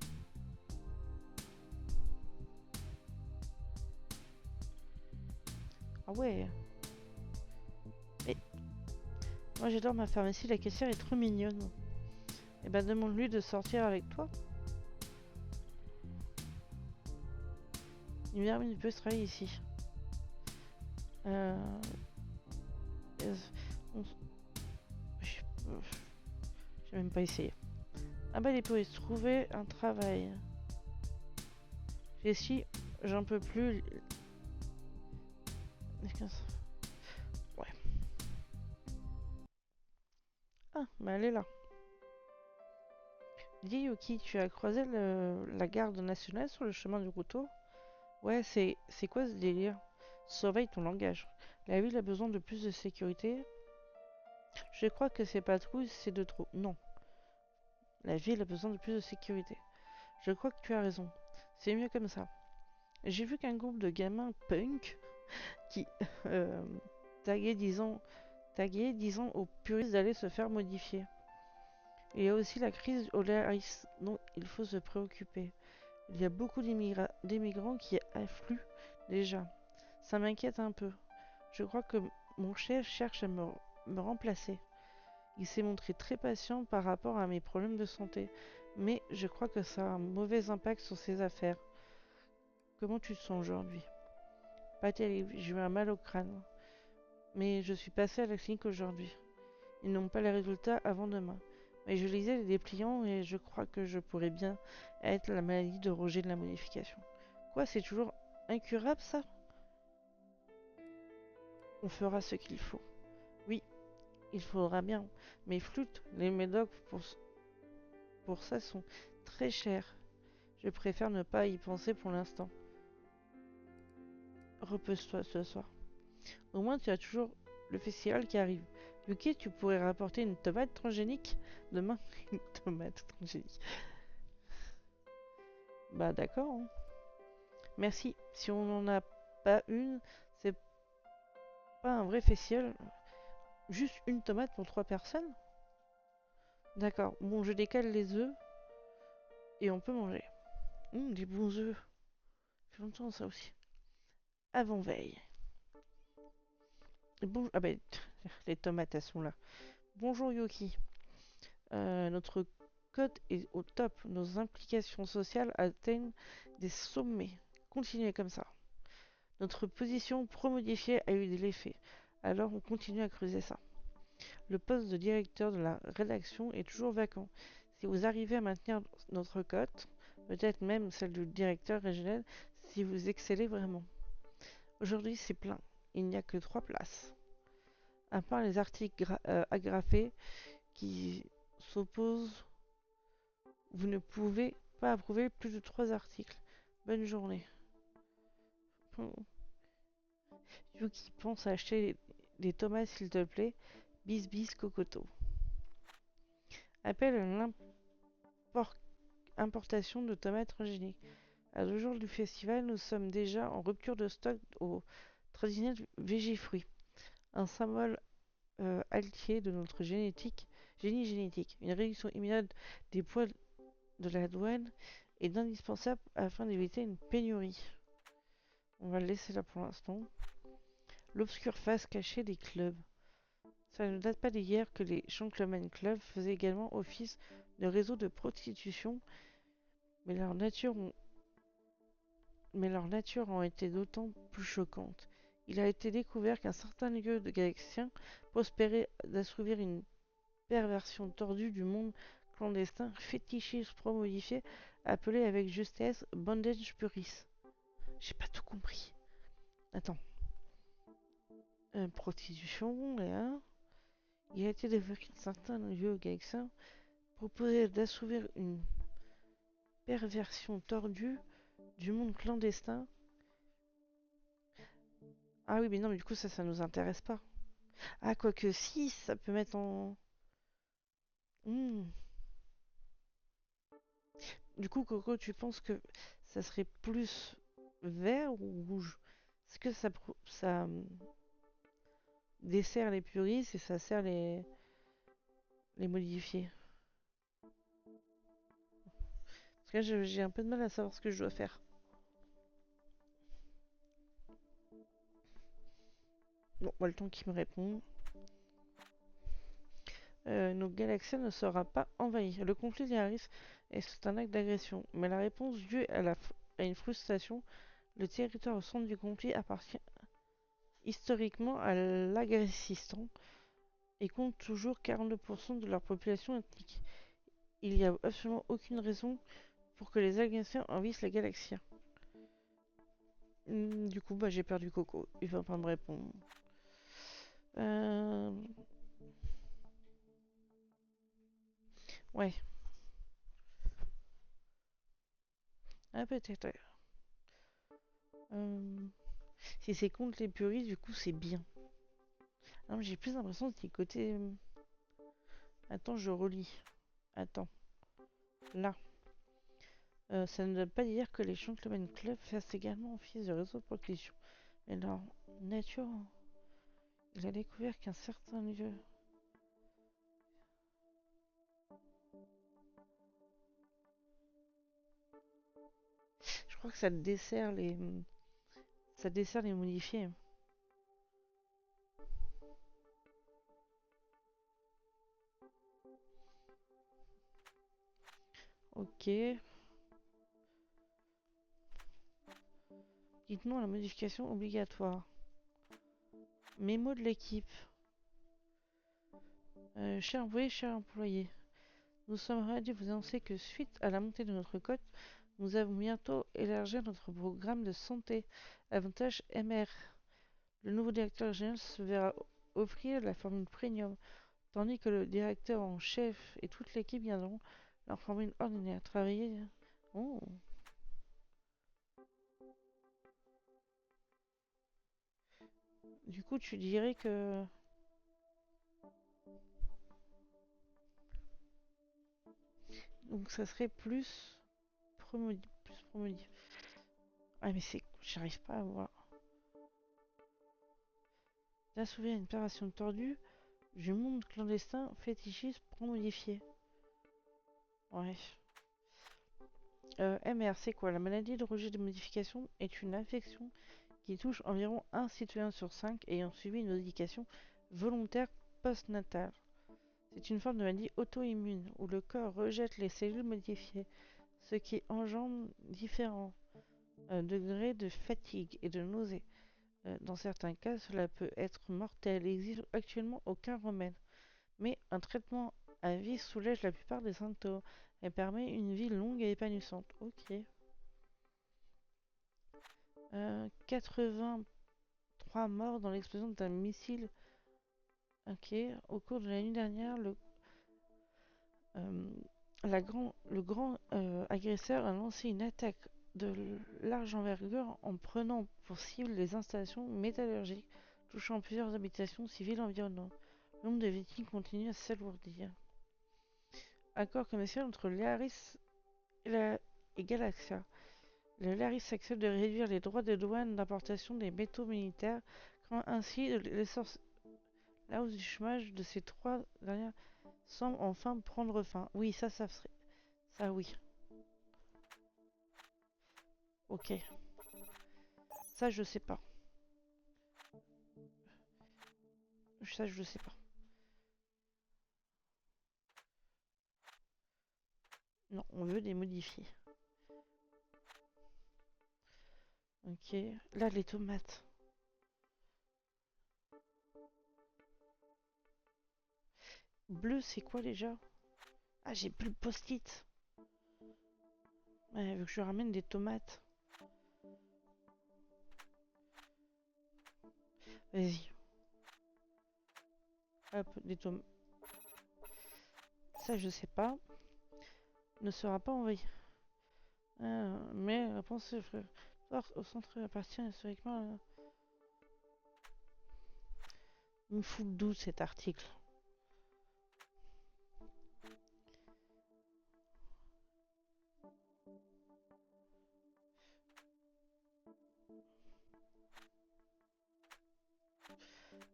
A: Ah ouais. Et moi j'adore ma pharmacie, la caissière est trop mignonne. Et ben demande-lui de sortir avec toi. Une vermine peut se travailler ici. Euh... on... J'ai même pas essayé. Ah bah les polices, trouver un travail. Jessie, j'en peux plus. Ouais. Ah, bah elle est là. Dis Yuki, tu as croisé la garde nationale sur le chemin du Routeau? Ouais, c'est quoi ce délire? Surveille ton langage. La ville a besoin de plus de sécurité. Je crois que ces patrouilles, c'est de trop. Non, la ville a besoin de plus de sécurité. Je crois que tu as raison. C'est mieux comme ça. J'ai vu qu'un groupe de gamins punk qui euh, taguaient disant aux puristes d'aller se faire modifier. Il y a aussi la crise dont il faut se préoccuper. Il y a beaucoup d'immigrants qui affluent Déjà, ça m'inquiète un peu. Je crois que mon chef cherche à me remplacer. Il s'est montré très patient par rapport à mes problèmes de santé, mais je crois que ça a un mauvais impact sur ses affaires. Comment tu te sens aujourd'hui? Pas terrible, j'ai eu un mal au crâne, mais je suis passé à la clinique aujourd'hui. Ils n'ont pas les résultats avant demain. Mais je lisais les dépliants et je crois que je pourrais bien être la maladie de Roger de la modification. Quoi, c'est toujours incurable ça? On fera ce qu'il faut. Oui, il faudra bien. Mais flûte, les médocs pour ça sont très chers. Je préfère ne pas y penser pour l'instant. Repose-toi ce soir. Au moins, tu as toujours le festival qui arrive. Yuki, tu pourrais rapporter une tomate transgénique demain. Une tomate transgénique. Bah d'accord, hein. Merci. Si on n'en a pas une, c'est pas un vrai festival. Juste une tomate pour 3 personnes? D'accord. Bon, je décale les œufs et on peut manger. Des bons œufs. Ça fait longtemps ça aussi. Avant-veille. Bon, ah ben, les tomates, elles sont là. Bonjour Yoki. Notre code est au top. Nos implications sociales atteignent des sommets. Continuez comme ça. Notre position pro-modifiée a eu de l'effet. Alors on continue à creuser ça. Le poste de directeur de la rédaction est toujours vacant. Si vous arrivez à maintenir notre cote, peut-être même celle du directeur régional, si vous excellez vraiment. Aujourd'hui, c'est plein. Il n'y a que 3 places. À part les articles agrafés qui s'opposent, vous ne pouvez pas approuver plus de 3 articles. Bonne journée. Yuki pense à acheter des tomates s'il te plaît. Bis bis cocoto. Appelle l'importation de tomates transgéniques. À 2 jours du festival, nous sommes déjà en rupture de stock au traditionnel végéfruit, un symbole altier de notre génie génétique. Une réduction immédiate des poids de la douane est indispensable afin d'éviter une pénurie. On va le laisser là pour l'instant. L'obscure face cachée des clubs. Ça ne date pas d'hier que les Gentlemen Club faisaient également office de réseau de prostitution, mais leur nature ont été d'autant plus choquante. Il a été découvert qu'un certain lieu de Galaxien prospérait d'assouvir une perversion tordue du monde clandestin, fétichisme pro-modifié, appelé avec justesse bondage puris. J'ai pas tout compris. Attends. Prostitution, là. Il a été découvert qu'un certain lieu Galaxien proposait d'assouvir une perversion tordue du monde clandestin. Ah oui, mais non, mais du coup, ça nous intéresse pas. Ah, quoique si, ça peut mettre en... Hmm. Du coup, Coco, tu penses que ça serait plus vert ou rouge? Est-ce que ça dessert les puristes et ça sert les modifiés? Parce que j'ai un peu de mal à savoir ce que je dois faire. Bon, le temps qu'il me répond. Nos galaxies ne sera pas envahi. Le conflit arrive et c'est un acte d'agression. Mais la réponse due à une frustration, le territoire au centre du conflit appartient historiquement à l'Agressistan et compte toujours 42% de leur population ethnique. Il n'y a absolument aucune raison pour que les Algaciens envahissent la galaxie. Du coup, bah, j'ai perdu Coco. Il va pas me répondre. Euh... Ouais. Ah, peut-être. Ouais. Si c'est contre les puristes, du coup, c'est bien. Non, mais j'ai plus l'impression que c'est côté... Attends, je relis. Attends. Là. Ça ne veut pas dire que les Gentlemen Club fassent également office de réseau de protection. Mais leur nature... Il a découvert qu'un certain lieu... Je crois que ça dessert les... Ça dessert les modifiés. Ok. Dites-nous la modification obligatoire. Mémo de l'équipe. Cher employé, cher employé. Nous sommes ravis de vous annoncer que suite à la montée de notre cote, nous allons bientôt élargir notre programme de santé. Avantage MR. Le nouveau directeur général se verra offrir la formule premium, tandis que le directeur en chef et toute l'équipe viendront leur formule ordinaire. Travailler. Oh. Du coup, tu dirais que. Donc, ça serait plus. Plus promodi. Ah, mais c'est. J'arrive pas à voir. D'assouvir une opération tordue du monde clandestin fétichiste pour modifier. Ouais. MR, c'est quoi? La maladie de rejet de modification est une infection qui touche environ un citoyen sur 5 ayant suivi une modification volontaire postnatale. C'est une forme de maladie auto-immune où le corps rejette les cellules modifiées, ce qui engendre différents degrés de fatigue et de nausée. Dans certains cas, cela peut être mortel. Il n'existe actuellement aucun remède, mais un traitement à vie soulège la plupart des symptômes et permet une vie longue et épanouissante. Ok. 83 morts dans l'explosion d'un missile. Ok. Au cours de la nuit dernière, euh, le grand agresseur a lancé une attaque de large envergure en prenant pour cible les installations métallurgiques, touchant plusieurs habitations civiles environnantes. Le nombre de victimes continue à s'alourdir. Accord commercial entre l'Aris et Galaxia. Le Laris accepte de réduire les droits de douane d'importation des métaux militaires, créant ainsi la hausse du chômage de ces trois dernières semble enfin prendre fin. Oui, ça serait... Ça, oui. Ok. Ça, je sais pas. Ça, je sais pas. Non, on veut les modifier. Ok. Là, les tomates. Bleu, c'est quoi déjà? Ah, j'ai plus le post-it. Ouais, vu que je ramène des tomates. Vas-y. Hop, des tomates. Ça, je sais pas. Ne sera pas envoyé. Mais la pensée au centre appartient historiquement. Il me fout d'où cet article?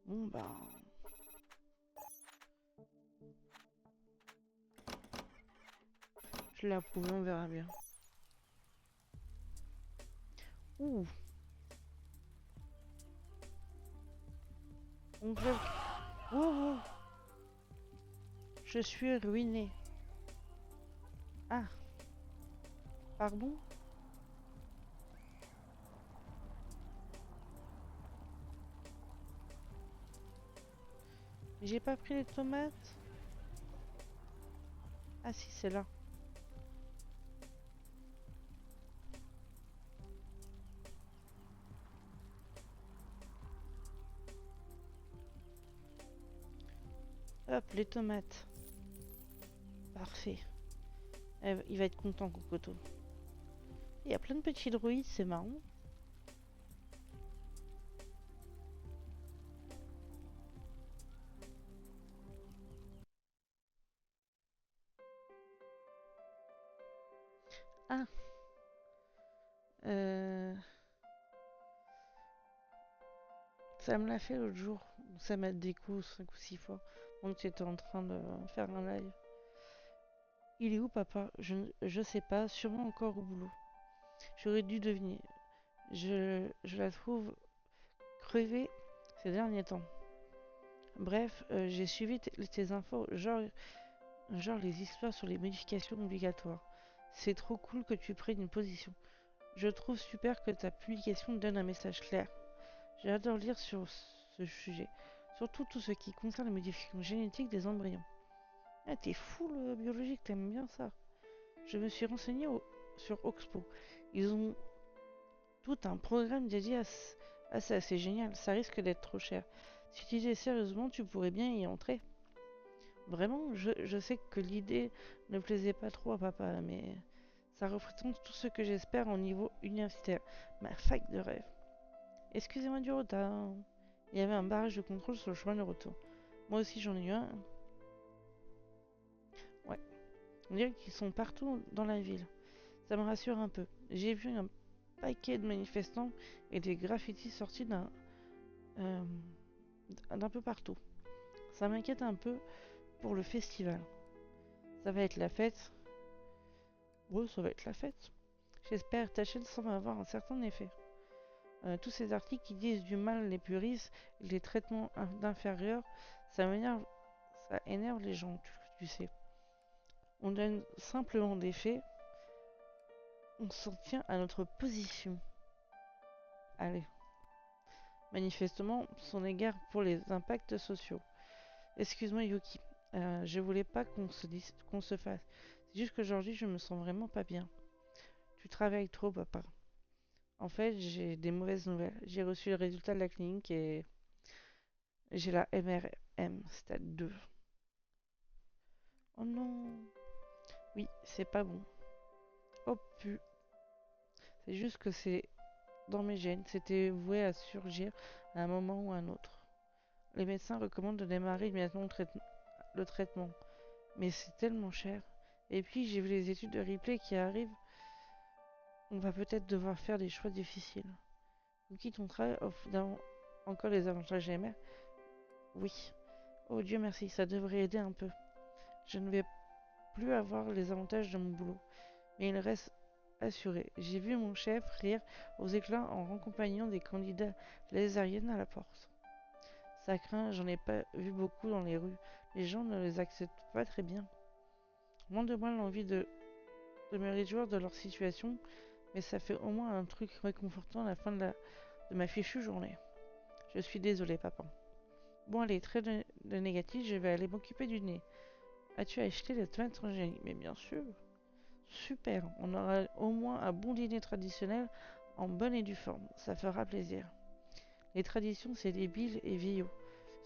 A: Bon bah. Je l'ai approuvé, on verra bien. Ouh. On grève. Wow, wow. Je suis ruiné. Ah, pardon? J'ai pas pris les tomates? Ah si, c'est là. Hop, les tomates. Parfait. Il va être content, Cocoto. Il y a plein de petits druides, c'est marrant. Ah. Euh... Ça me l'a fait l'autre jour. Ça m'a déco 5 ou 6 fois. Donc tu étais en train de faire un live. Il est où, papa? Je sais pas. Sûrement encore au boulot. J'aurais dû deviner. Je la trouve crevée ces derniers temps. Bref, j'ai suivi tes infos, genre les histoires sur les modifications obligatoires. C'est trop cool que tu prennes une position. Je trouve super que ta publication donne un message clair. J'adore lire sur ce sujet, surtout tout ce qui concerne les modifications génétiques des embryons. Ah, t'es fou le biologique, t'aimes bien ça. Je me suis renseigné sur Oxpo. Ils ont tout un programme dédié à ça, c'est génial. Ça risque d'être trop cher. Si tu disais sérieusement, tu pourrais bien y entrer. Vraiment, je sais que l'idée ne plaisait pas trop à papa, mais ça représente tout ce que j'espère au niveau universitaire. Ma fac de rêve. Excusez-moi du retard. Il y avait un barrage de contrôle sur le chemin de retour. Moi aussi j'en ai eu un. Ouais. On dirait qu'ils sont partout dans la ville. Ça me rassure un peu. J'ai vu un paquet de manifestants et des graffitis sortis euh, d'un peu partout. Ça m'inquiète un peu pour le festival. Ça va être la fête. Ouais, ça va être la fête. J'espère ta chaîne semble avoir un certain effet. Tous ces articles qui disent du mal les puristes et les traitements d'inférieurs, ça m'énerve, ça énerve les gens, tu sais. On donne simplement des faits, on s'en tient à notre position. Allez. Manifestement, son égard pour les impacts sociaux. Excuse-moi Yuki, je voulais pas qu'on se fasse. C'est juste qu'aujourd'hui je me sens vraiment pas bien. Tu travailles trop papa. En fait, j'ai des mauvaises nouvelles. J'ai reçu le résultat de la clinique et j'ai la MRM stade 2. Oh non. Oui, c'est pas bon. Oh pu. C'est juste que c'est dans mes gènes. C'était voué à surgir à un moment ou à un autre. Les médecins recommandent de démarrer immédiatement le traitement. Mais c'est tellement cher. Et puis j'ai vu les études de replay qui arrivent. On va peut-être devoir faire des choix difficiles. Ou quitte ton travail offre encore les avantages GMR. Oui. Oh Dieu merci, ça devrait aider un peu. Je ne vais plus avoir les avantages de mon boulot. Mais il reste assuré. J'ai vu mon chef rire aux éclats en raccompagnant des candidats lézariennes à la porte. Ça craint, j'en ai pas vu beaucoup dans les rues. Les gens ne les acceptent pas très bien. Moins de moi l'envie de me réjouir de leur situation, mais ça fait au moins un truc réconfortant à la fin de ma fichue journée. Je suis désolée, papa. Bon, allez, très de négatif, je vais aller m'occuper du nez. As-tu acheté les tomates en génie? Mais bien sûr. Super, on aura au moins un bon dîner traditionnel en bonne et due forme. Ça fera plaisir. Les traditions, c'est débile et vieillot.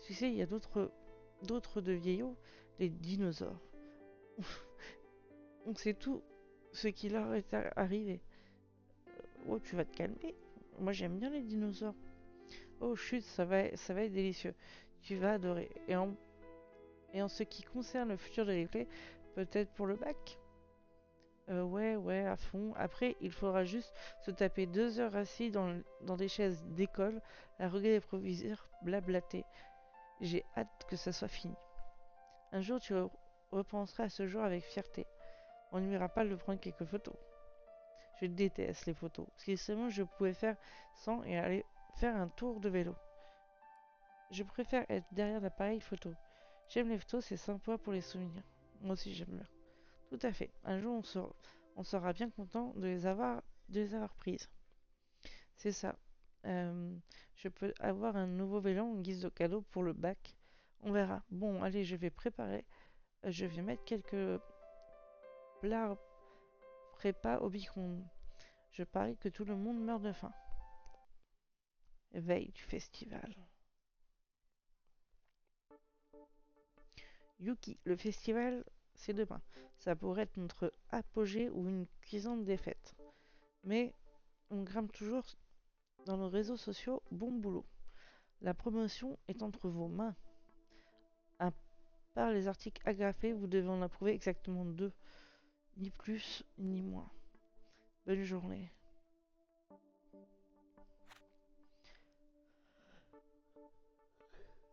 A: Tu sais, il y a d'autres de vieillots, les dinosaures. On sait tout ce qui leur est arrivé. Oh, tu vas te calmer. Moi, j'aime bien les dinosaures. Oh, chut, ça va être délicieux. Tu vas adorer. Et en ce qui concerne le futur de replay, peut-être pour le bac. Ouais, à fond. Après, il faudra juste se taper 2 heures assis dans des chaises d'école à regarder les proviseurs blablater. J'ai hâte que ça soit fini. Un jour, tu repenseras à ce jour avec fierté. On n'ira pas de prendre quelques photos. Je déteste les photos. Si seulement je pouvais faire sans et aller faire un tour de vélo. Je préfère être derrière l'appareil photo. J'aime les photos, c'est sympa pour les souvenirs. Moi aussi, j'aime bien. Tout à fait. Un jour, on sera bien content de les avoir prises. C'est ça. Euh, je peux avoir un nouveau vélo en guise de cadeau pour le bac. On verra. Bon, allez, je vais préparer. Je vais mettre quelques plats prépa au micro-ondes. Je parie que tout le monde meurt de faim. Veille du festival. Yuki, le festival, c'est demain. Ça pourrait être notre apogée ou une cuisante défaite. Mais on grimpe toujours dans nos réseaux sociaux. Bon boulot. La promotion est entre vos mains. À part les articles agrafés, vous devez en approuver exactement 2. Ni plus, ni moins. Bonne journée.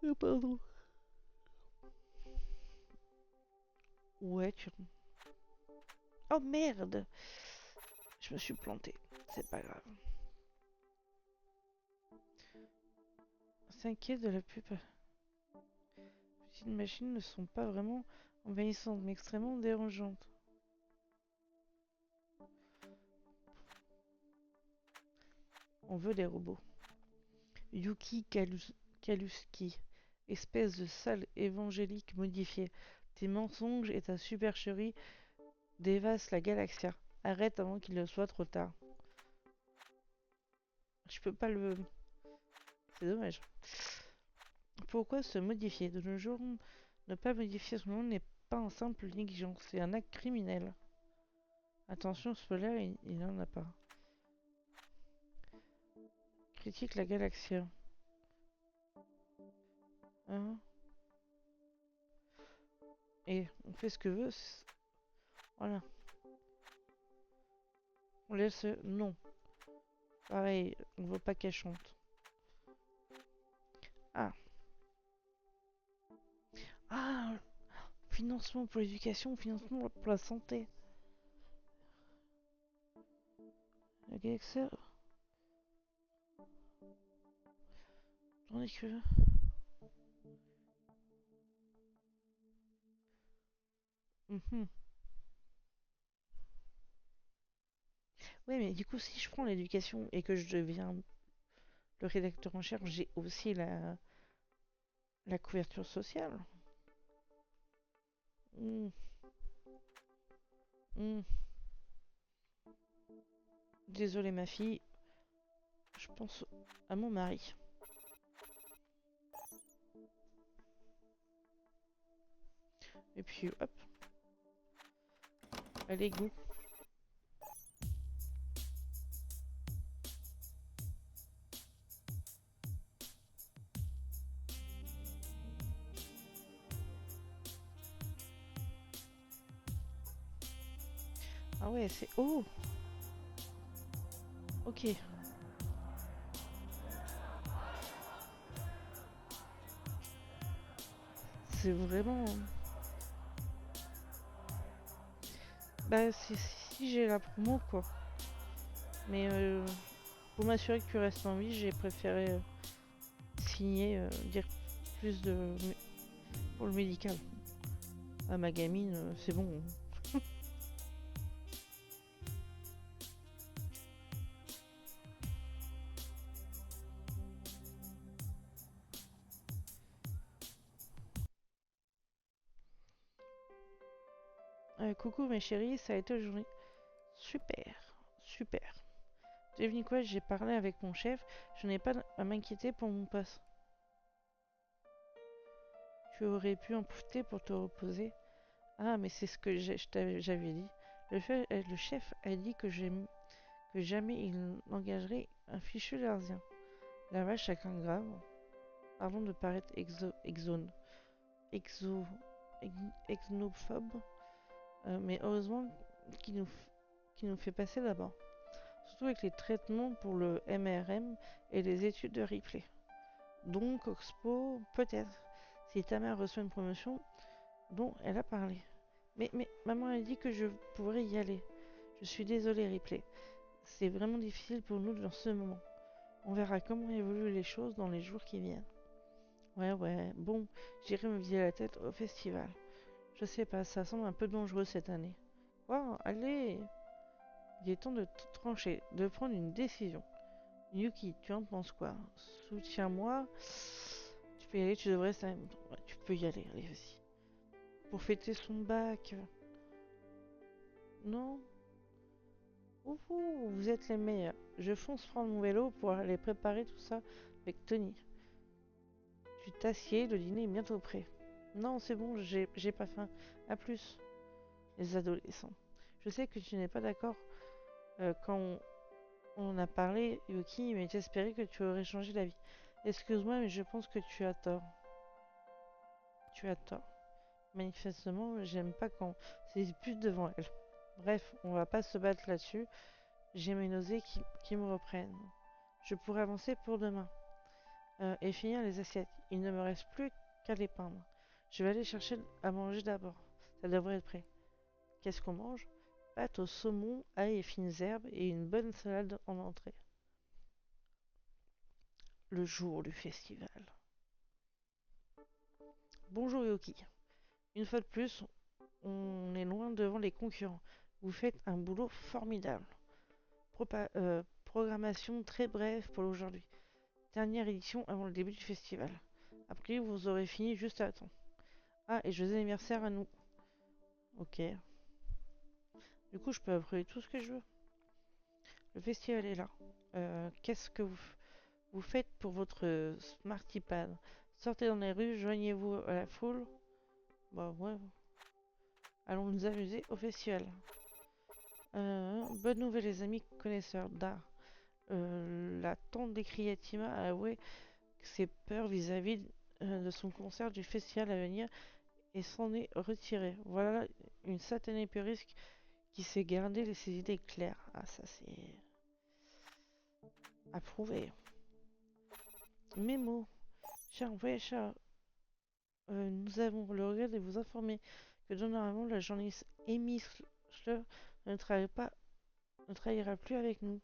A: Oh, pardon. Ouais, tu... Oh merde! Je me suis planté. C'est pas grave. s'inquiète de la plupart. Les petites machines ne sont pas vraiment envahissantes, mais extrêmement dérangeantes. On veut des robots. Yuki Kaluski, espèce de sale évangélique modifié. Tes mensonges et ta supercherie dévastent la galaxie. Arrête avant qu'il ne soit trop tard. Je peux pas le... C'est dommage. Pourquoi se modifier? De nos jours, ne pas modifier son nom n'est pas un simple négligence, c'est un acte criminel. Attention, spoiler, il n'en a pas. Critique la galaxie. Hein? Et on fait ce que veut. Voilà. On laisse... Non. Pareil, on veut pas qu'elle chante. Ah. Ah, financement pour l'éducation, financement pour la santé. La galaxie... J'en ai que... Oui, mais du coup, si je prends l'éducation et que je deviens le rédacteur en chef, j'ai aussi la couverture sociale. Hmm, hmm. Désolée, ma fille. Je pense à mon mari. Et puis, hop. Allez, go. Ah ouais, c'est... Oh! Ok. C'est vraiment... Bah, si j'ai la promo, quoi. Mais pour m'assurer que tu restes en vie, j'ai préféré signer, dire plus de... pour le médical. Ah, ma gamine, c'est bon. Coucou mes chéris, ça a été aujourd'hui super, super. Devinez quoi, j'ai parlé avec mon chef, je n'ai pas à m'inquiéter pour mon poste. Tu aurais pu en profiter pour te reposer. Ah, mais c'est ce que j'avais dit. Le chef a dit que jamais il n'engagerait un fichu gardien. La vache, chacun grave. Pardon de paraître exo, exnophobe, mais heureusement qu'il nous fait passer d'abord. Surtout avec les traitements pour le MRM et les études de replay. Donc, Oxpo, peut-être, si ta mère reçoit une promotion dont elle a parlé. Mais maman a dit que je pourrais y aller. Je suis désolée, Ripley. C'est vraiment difficile pour nous dans ce moment. On verra comment évoluent les choses dans les jours qui viennent. Ouais, bon, j'irai me vider la tête au festival. Je sais pas, ça semble un peu dangereux cette année. Wow, allez! Il est temps de trancher, de prendre une décision. Yuki, tu en penses quoi? Soutiens-moi. Tu peux y aller, tu devrais... Ouais, tu peux y aller, allez, vas-y. Pour fêter son bac. Non? Ouhou, vous êtes les meilleurs. Je fonce prendre mon vélo pour aller préparer tout ça avec Tony. Tu t'assieds, le dîner est bientôt prêt. Non, c'est bon, j'ai pas faim. À plus. Les adolescents. Je sais que tu n'es pas d'accord quand on a parlé, Yuki, mais j'espérais que tu aurais changé d'avis. Excuse-moi, mais je pense que tu as tort. Tu as tort. Manifestement, j'aime pas quand c'est dispute devant elle. Bref, on va pas se battre là-dessus. J'ai mes nausées qui me reprennent. Je pourrais avancer pour demain. Et finir les assiettes. Il ne me reste plus qu'à les peindre. Je vais aller chercher à manger d'abord. Ça devrait être prêt. Qu'est-ce qu'on mange? Pâte au saumon, ail et fines herbes et une bonne salade en entrée. le jour du festival. Bonjour Yoki. Une fois de plus, on est loin devant les concurrents. Vous faites un boulot formidable. Programmation très brève pour aujourd'hui. Dernière édition avant le début du festival. Après, vous aurez fini juste à temps. Ah, et joyeux anniversaire à nous. Ok. Du coup, je peux apprendre tout ce que je veux. Le festival est là. Qu'est-ce que vous faites pour votre Smarty-Pad? Sortez dans les rues, joignez-vous à la foule. Bah ouais. Allons nous amuser au festival. Bonne nouvelle les amis connaisseurs d'art. La tante décrit Yatima a avoué ses peurs vis-à-vis de son concert du festival à venir et s'en est retirée. Voilà une satanée puriste qui s'est gardée ses idées claires. Ah ça c'est approuvé. Mémo. Cher voyageur, nous avons le regret de vous informer que dorénavant la journaliste Amy Schler ne travaillera plus avec nous.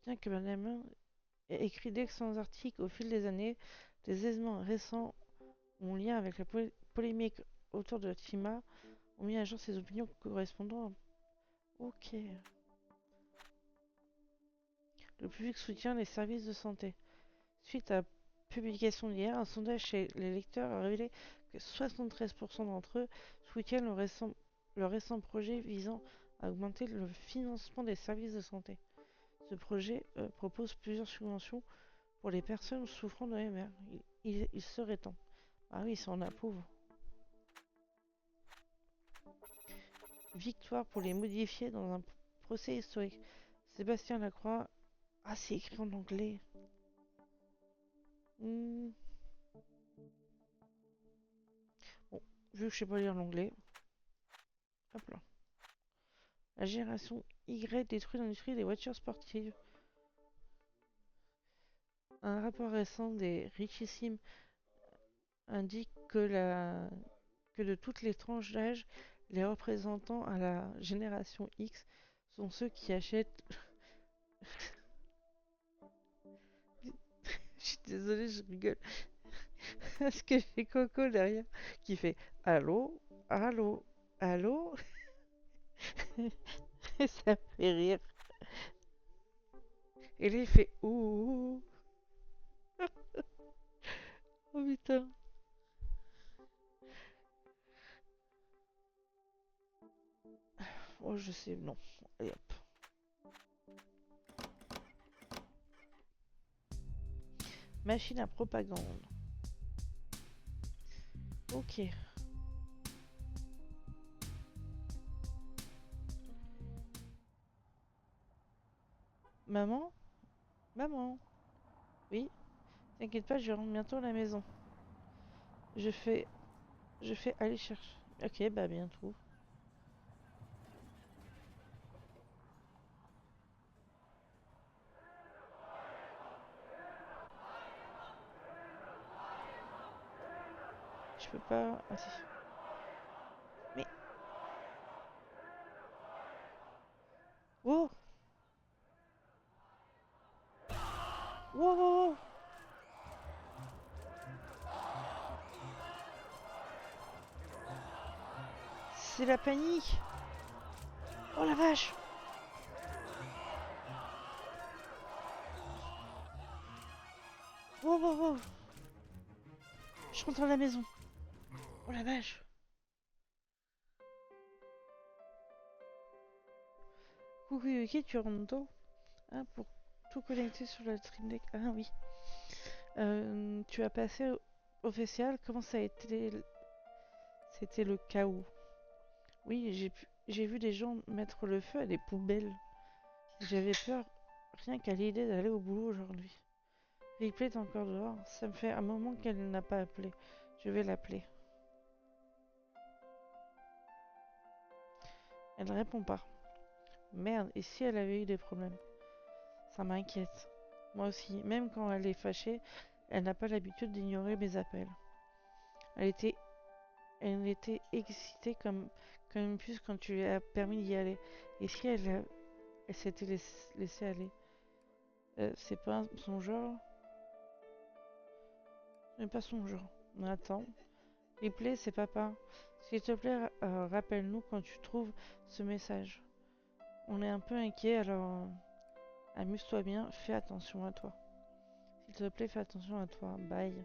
A: Bien que Madame ait écrit d'excellents articles au fil des années, des événements récents en lien avec la polémique autour de Tima ont mis à jour ses opinions correspondant à... Ok. Le public soutient les services de santé. Suite à la publication d'hier, un sondage chez les lecteurs a révélé que 73% d'entre eux soutiennent le récent projet visant à augmenter le financement des services de santé. Ce projet propose plusieurs subventions pour les personnes souffrant de MR. Il serait temps. Ah oui, ça en approuve. Victoire pour les modifier dans un procès historique. Sébastien Lacroix. Ah, c'est écrit en anglais. Bon, vu que je sais pas lire l'anglais. Hop là. La génération Y détruit l'industrie des voitures sportives. Un rapport récent des richissimes indique que de toutes les tranches d'âge, les représentants à la génération X sont ceux qui achètent. Je suis désolée, je rigole. Parce que j'ai Coco derrière qui fait allô, allô, allô. Et ça me fait rire. Et là il fait ouh. Oh putain. Oh je sais, non. Allez hop. Machine à propagande. Ok. Maman? Maman? Oui? T'inquiète pas, je rentre bientôt à la maison. Je fais... Je fais aller chercher. Ok, bah bientôt. Je peux pas... Ah si. Mais... Wow! Wow, wow, wow! C'est la panique! Oh la vache! Wow, wow, wow! Je rentre à la maison. Oh la vache! Coucou Yuki, tu rentres tôt? Ah, pour tout connecter sur la Stream Deck. Ah oui. Tu as passé au festival, comment ça a été? C'était le chaos. Oui, j'ai vu des gens mettre le feu à des poubelles. J'avais peur rien qu'à l'idée d'aller au boulot aujourd'hui. Ripley est encore dehors. Ça me fait un moment qu'elle n'a pas appelé. Je vais l'appeler. Elle répond pas. Merde, et si elle avait eu des problèmes? Ça m'inquiète. Moi aussi, même quand elle est fâchée, elle n'a pas l'habitude d'ignorer mes appels. Elle était, elle était excitée comme une puce quand tu lui as permis d'y aller. Et si elle s'était laissée aller? C'est pas son genre? Ce n'est pas son genre. Attends. Ripley, c'est papa. S'il te plaît, rappelle-nous quand tu trouves ce message. On est un peu inquiet, alors amuse-toi bien, fais attention à toi. S'il te plaît, fais attention à toi. Bye.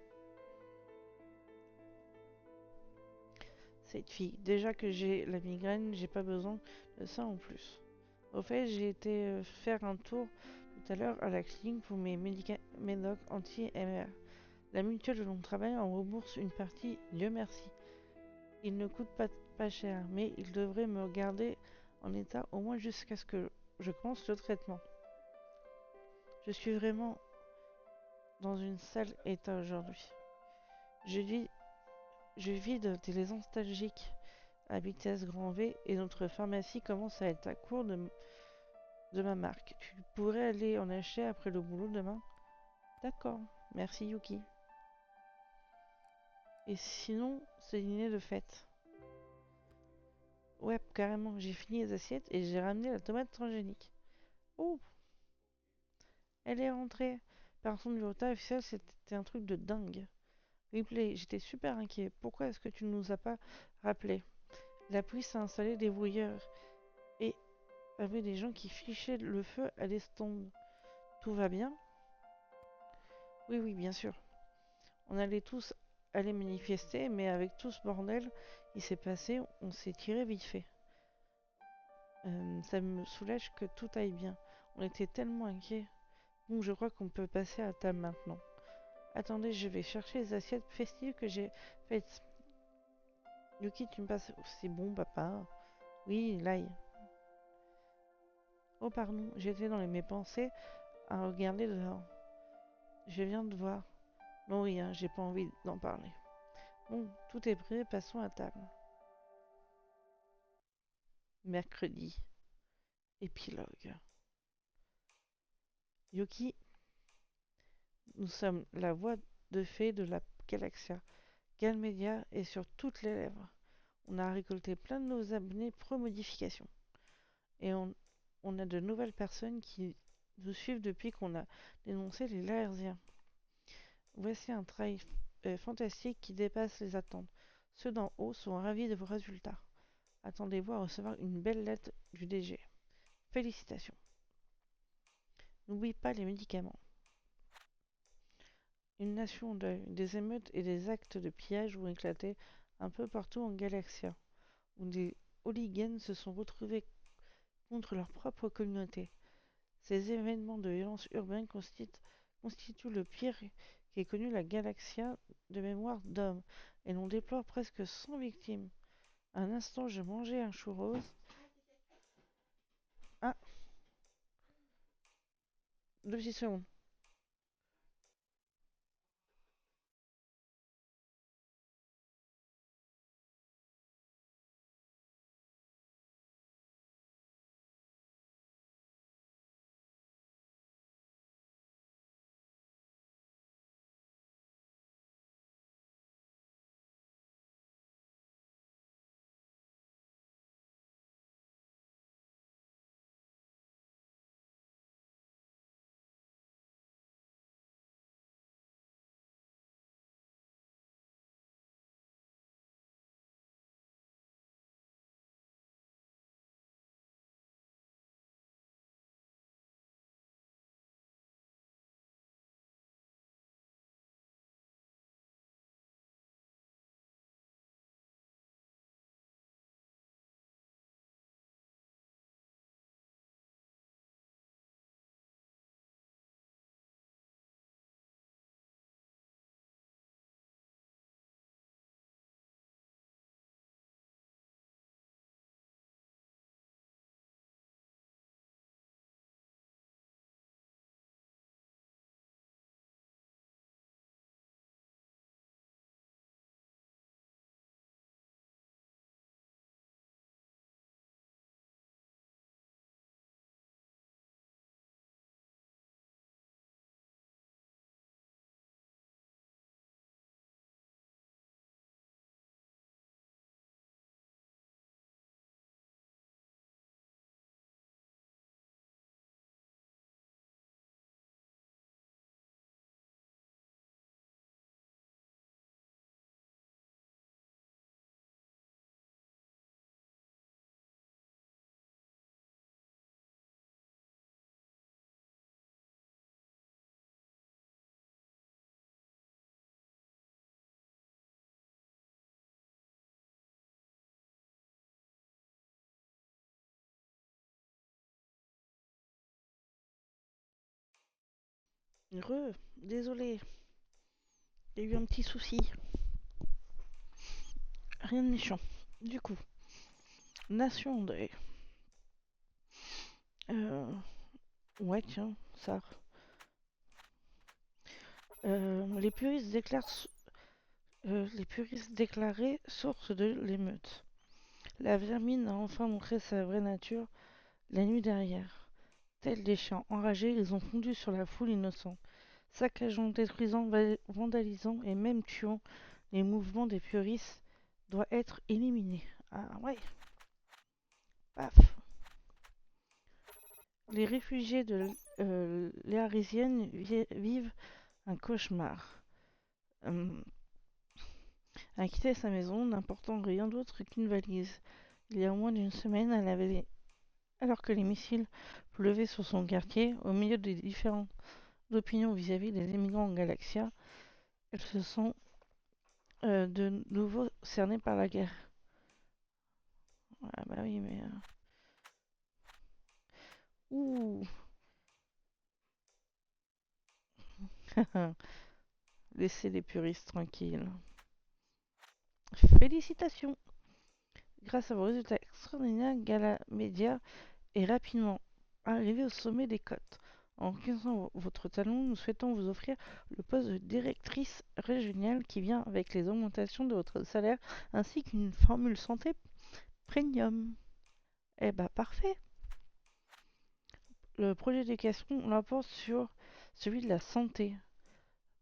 A: Cette fille. Déjà que j'ai la migraine, j'ai pas besoin de ça en plus. Au fait, j'ai été faire un tour tout à l'heure à la clinique pour mes médocs anti-MR. La mutuelle de mon travail en rembourse une partie, Dieu merci. Il ne coûte pas cher, mais il devrait me garder en état au moins jusqu'à ce que je commence le traitement. Je suis vraiment dans une sale état aujourd'hui. Je, vis, je vide des nostalgiques à vitesse grand V et notre pharmacie commence à être à court de ma marque. Tu pourrais aller en acheter après le boulot demain? D'accord, merci Yuki. Et sinon, c'est dîner de fête. Ouais, carrément, j'ai fini les assiettes et j'ai ramené la tomate transgénique. Oh, elle est rentrée. Par contre, le repas officiel, c'était un truc de dingue. Ripley, j'étais super inquiet. Pourquoi est-ce que tu ne nous as pas rappelé? La police a installé des brouilleurs et avait des gens qui fichaient le feu à des stands. Tout va bien? Oui, oui, bien sûr. On allait tous aller manifester, mais avec tout ce bordel qui s'est passé, on s'est tiré vite fait. Ça me soulage que tout aille bien. On était tellement inquiets. Bon, je crois qu'on peut passer à table maintenant. Attendez, je vais chercher les assiettes festives que j'ai faites. Yuki, tu me passes... C'est bon, papa. Oui, l'ail. Oh, pardon, j'étais dans mes pensées à regarder dehors. Je viens de voir. Non, rien, j'ai pas envie d'en parler. Bon, tout est prêt, passons à table. Mercredi. Épilogue. Yuki, nous sommes la voix de fée de la Galaxia. Galmedia est sur toutes les lèvres. On a récolté plein de nos abonnés pro-modification. Et on a de nouvelles personnes qui nous suivent depuis qu'on a dénoncé les Laerziens. Voici un travail fantastique qui dépasse les attentes. Ceux d'en haut sont ravis de vos résultats. Attendez-vous à recevoir une belle lettre du DG. Félicitations. N'oublie pas les médicaments. Une nation en deuil. Des émeutes et des actes de pillage ont éclaté un peu partout en Galaxia, où des hooligans se sont retrouvés contre leur propre communauté. Ces événements de violence urbaine constituent le pire qu'ait connu la Galaxia de mémoire d'hommes, et l'on déplore presque 100 victimes. Un instant, je mangeais un chou rose. Ah, 2 petites secondes. Désolé, il y a eu un petit souci. Rien de méchant. Du coup, Nation en deuil. Euh, ouais, tiens, ça. Les puristes déclaraient source de l'émeute. La vermine a enfin montré sa vraie nature la nuit dernière. Tels des chiens enragés, ils ont fondu sur la foule innocente, saccageant, détruisant, vandalisant et même tuant les mouvements des puristes doit être éliminé. Ah ouais, paf. Les réfugiés de l'Arisienne vivent un cauchemar. Hum, a quitté sa maison, n'important rien d'autre qu'une valise. Il y a moins d'une semaine, alors que les missiles pleuvaient sur son quartier, au milieu des différentes opinions vis-à-vis des immigrants en Galaxia, elle se sent de nouveau cernée par la guerre. Ah bah oui, mais... Ouh. Laissez les puristes tranquilles. Félicitations! Grâce à vos résultats extraordinaires, Gala Media est rapidement arrivé au sommet des cotes. En reconnaissant votre talent, nous souhaitons vous offrir le poste de directrice régionale qui vient avec les augmentations de votre salaire ainsi qu'une formule santé premium. Eh bah parfait. Le projet d'éducation l'emporte sur celui de la santé.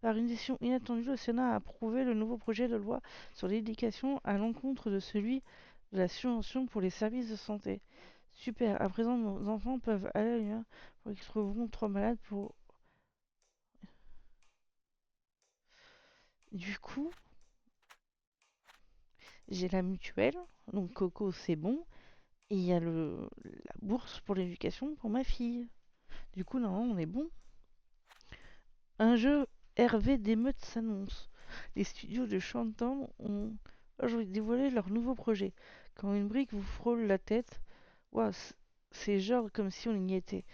A: Par une décision inattendue, le Sénat a approuvé le nouveau projet de loi sur l'éducation à l'encontre de celui de la subvention pour les services de santé. Super, à présent nos enfants peuvent aller ailleurs pour qu'ils trouveront trop malades pour... Du coup, j'ai la mutuelle, donc Coco c'est bon, et il y a la bourse pour l'éducation pour ma fille. Du coup, normalement on est bon. Un jeu Hervé d'émeute s'annonce. Les studios de Shantan ont aujourd'hui dévoilé leur nouveau projet. Quand une brique vous frôle la tête, waouh, c'est genre comme si on y était.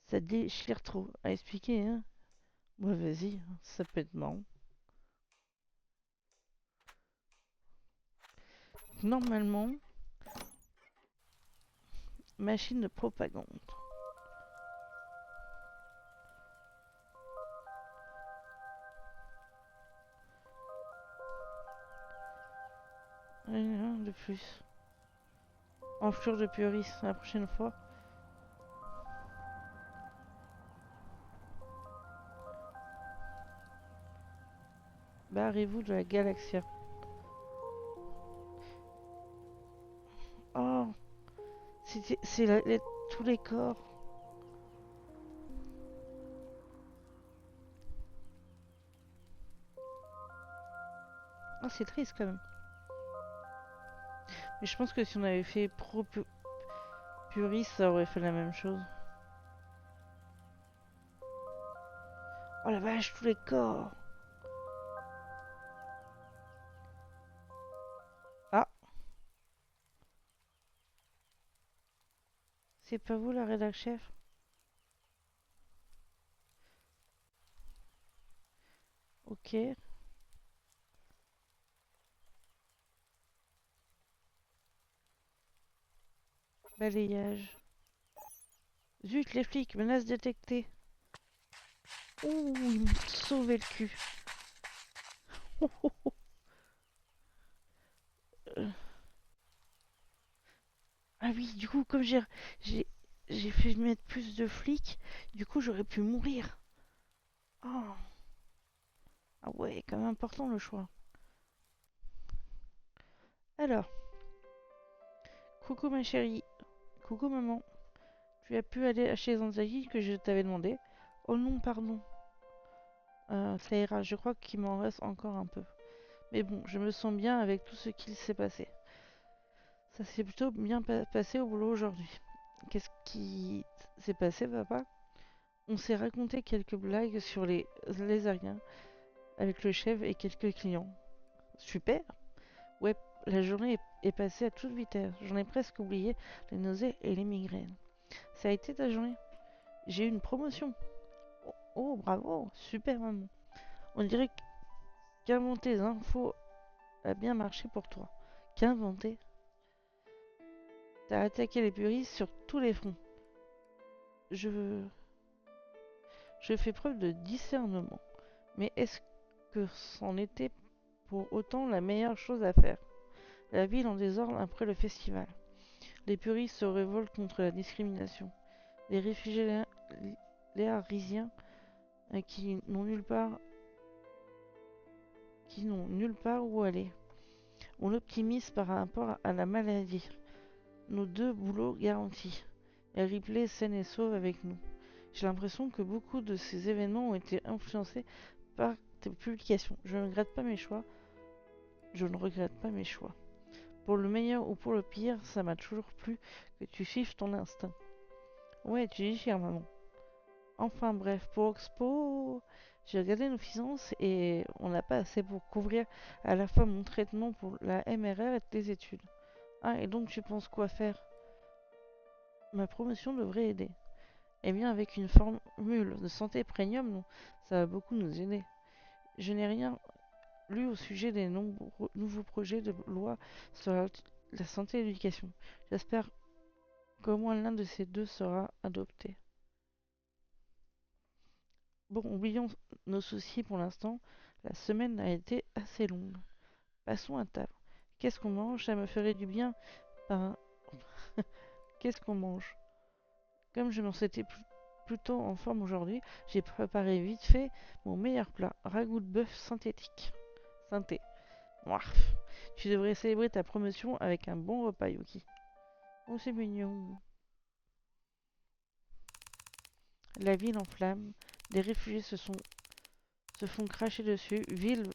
A: Ça déchire trop. À expliquer, hein? Ouais, vas-y, ça peut être marrant. Normalement, machine de propagande. Rien de plus. Enflure de Puris, la prochaine fois. Barrez-vous de la Galaxia. Oh, c'est tous les corps. Oh, c'est triste quand même. Mais je pense que si on avait fait Puris, ça aurait fait la même chose. Oh la vache, tous les corps. Ah, c'est pas vous la rédac chef? Ok. Balayage. Zut, les flics, menace détectée. Ouh, ils m'ont sauvé le cul. Euh, Ah oui, du coup, comme j'ai j'ai fait mettre plus de flics, du coup j'aurais pu mourir. Oh, ah ouais, quand même important le choix. Alors, coucou ma chérie, coucou maman. Tu as pu aller chez Zanzagi que je t'avais demandé. Oh non, pardon. Ça ira, je crois qu'il m'en reste encore un peu. Mais bon, je me sens bien avec tout ce qu'il s'est passé. Ça s'est plutôt bien passé au boulot aujourd'hui. Qu'est-ce qui s'est passé, papa? On s'est raconté quelques blagues sur les lézariens avec le chef et quelques clients. Super! Ouais, la journée est passée à toute vitesse. J'en ai presque oublié les nausées et les migraines. Ça a été ta journée? J'ai eu une promotion. Oh, bravo, super maman. On dirait qu'inventer les infos a bien marché pour toi. Qu'inventer? T'as attaqué les puristes sur tous les fronts. Je, je fais preuve de discernement. Mais est-ce que c'en était pour autant la meilleure chose à faire? La ville en désordre après le festival. Les puristes se révoltent contre la discrimination. Les réfugiés léarisiens qui n'ont nulle part où aller. On optimise par rapport à la maladie. Nos deux boulots garantis. Et Ripley saine et sauve avec nous. J'ai l'impression que beaucoup de ces événements ont été influencés par tes publications. Je ne regrette pas mes choix. Je ne regrette pas mes choix. Pour le meilleur ou pour le pire, ça m'a toujours plu que tu suives ton instinct. Ouais, tu dis cher maman. Enfin bref, pour Expo, j'ai regardé nos finances et on n'a pas assez pour couvrir à la fois mon traitement pour la MRR et tes études. Ah, et donc tu penses quoi faire? Ma promotion devrait aider. Eh bien, avec une formule de santé premium, non, ça va beaucoup nous aider. Je n'ai rien lu au sujet des nouveaux projets de loi sur la santé et l'éducation. J'espère qu'au moins l'un de ces deux sera adopté. Bon, oublions nos soucis pour l'instant. La semaine a été assez longue. Passons à table. Qu'est-ce qu'on mange? Ça me ferait du bien. Par... Qu'est-ce qu'on mange? Comme je m'en sentais plutôt en forme aujourd'hui, j'ai préparé vite fait mon meilleur plat, ragoût de bœuf synthétique. Synthé. Ouah. Tu devrais célébrer ta promotion avec un bon repas, Yuki. Oh, c'est mignon. La ville en flammes. Des réfugiés se font cracher dessus. Ville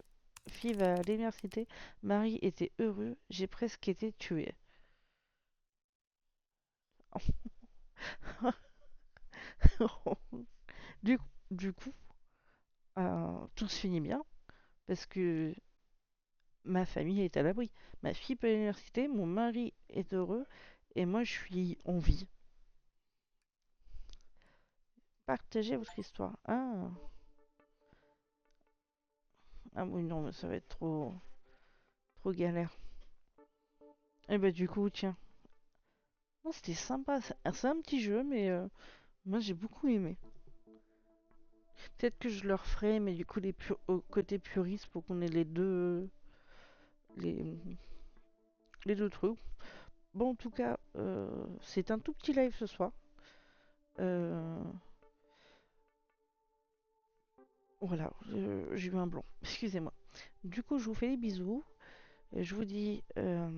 A: fille à l'université. Marie était heureux. J'ai presque été tué. du, du coup, tout se finit bien parce que ma famille est à l'abri. Ma fille peut à l'université, mon mari est heureux et moi je suis en vie. Partagez votre histoire. Ah oui, non, mais ça va être trop galère. Et bah du coup, tiens. Non, c'était sympa. C'est un petit jeu, mais moi j'ai beaucoup aimé. Peut-être que je le referai, mais du coup au côté puriste pour qu'on ait les, les deux trucs. Bon, en tout cas, c'est un tout petit live ce soir. Euh, voilà, j'ai eu un blanc. Excusez-moi. Du coup, je vous fais des bisous. Je vous dis à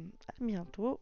A: bientôt.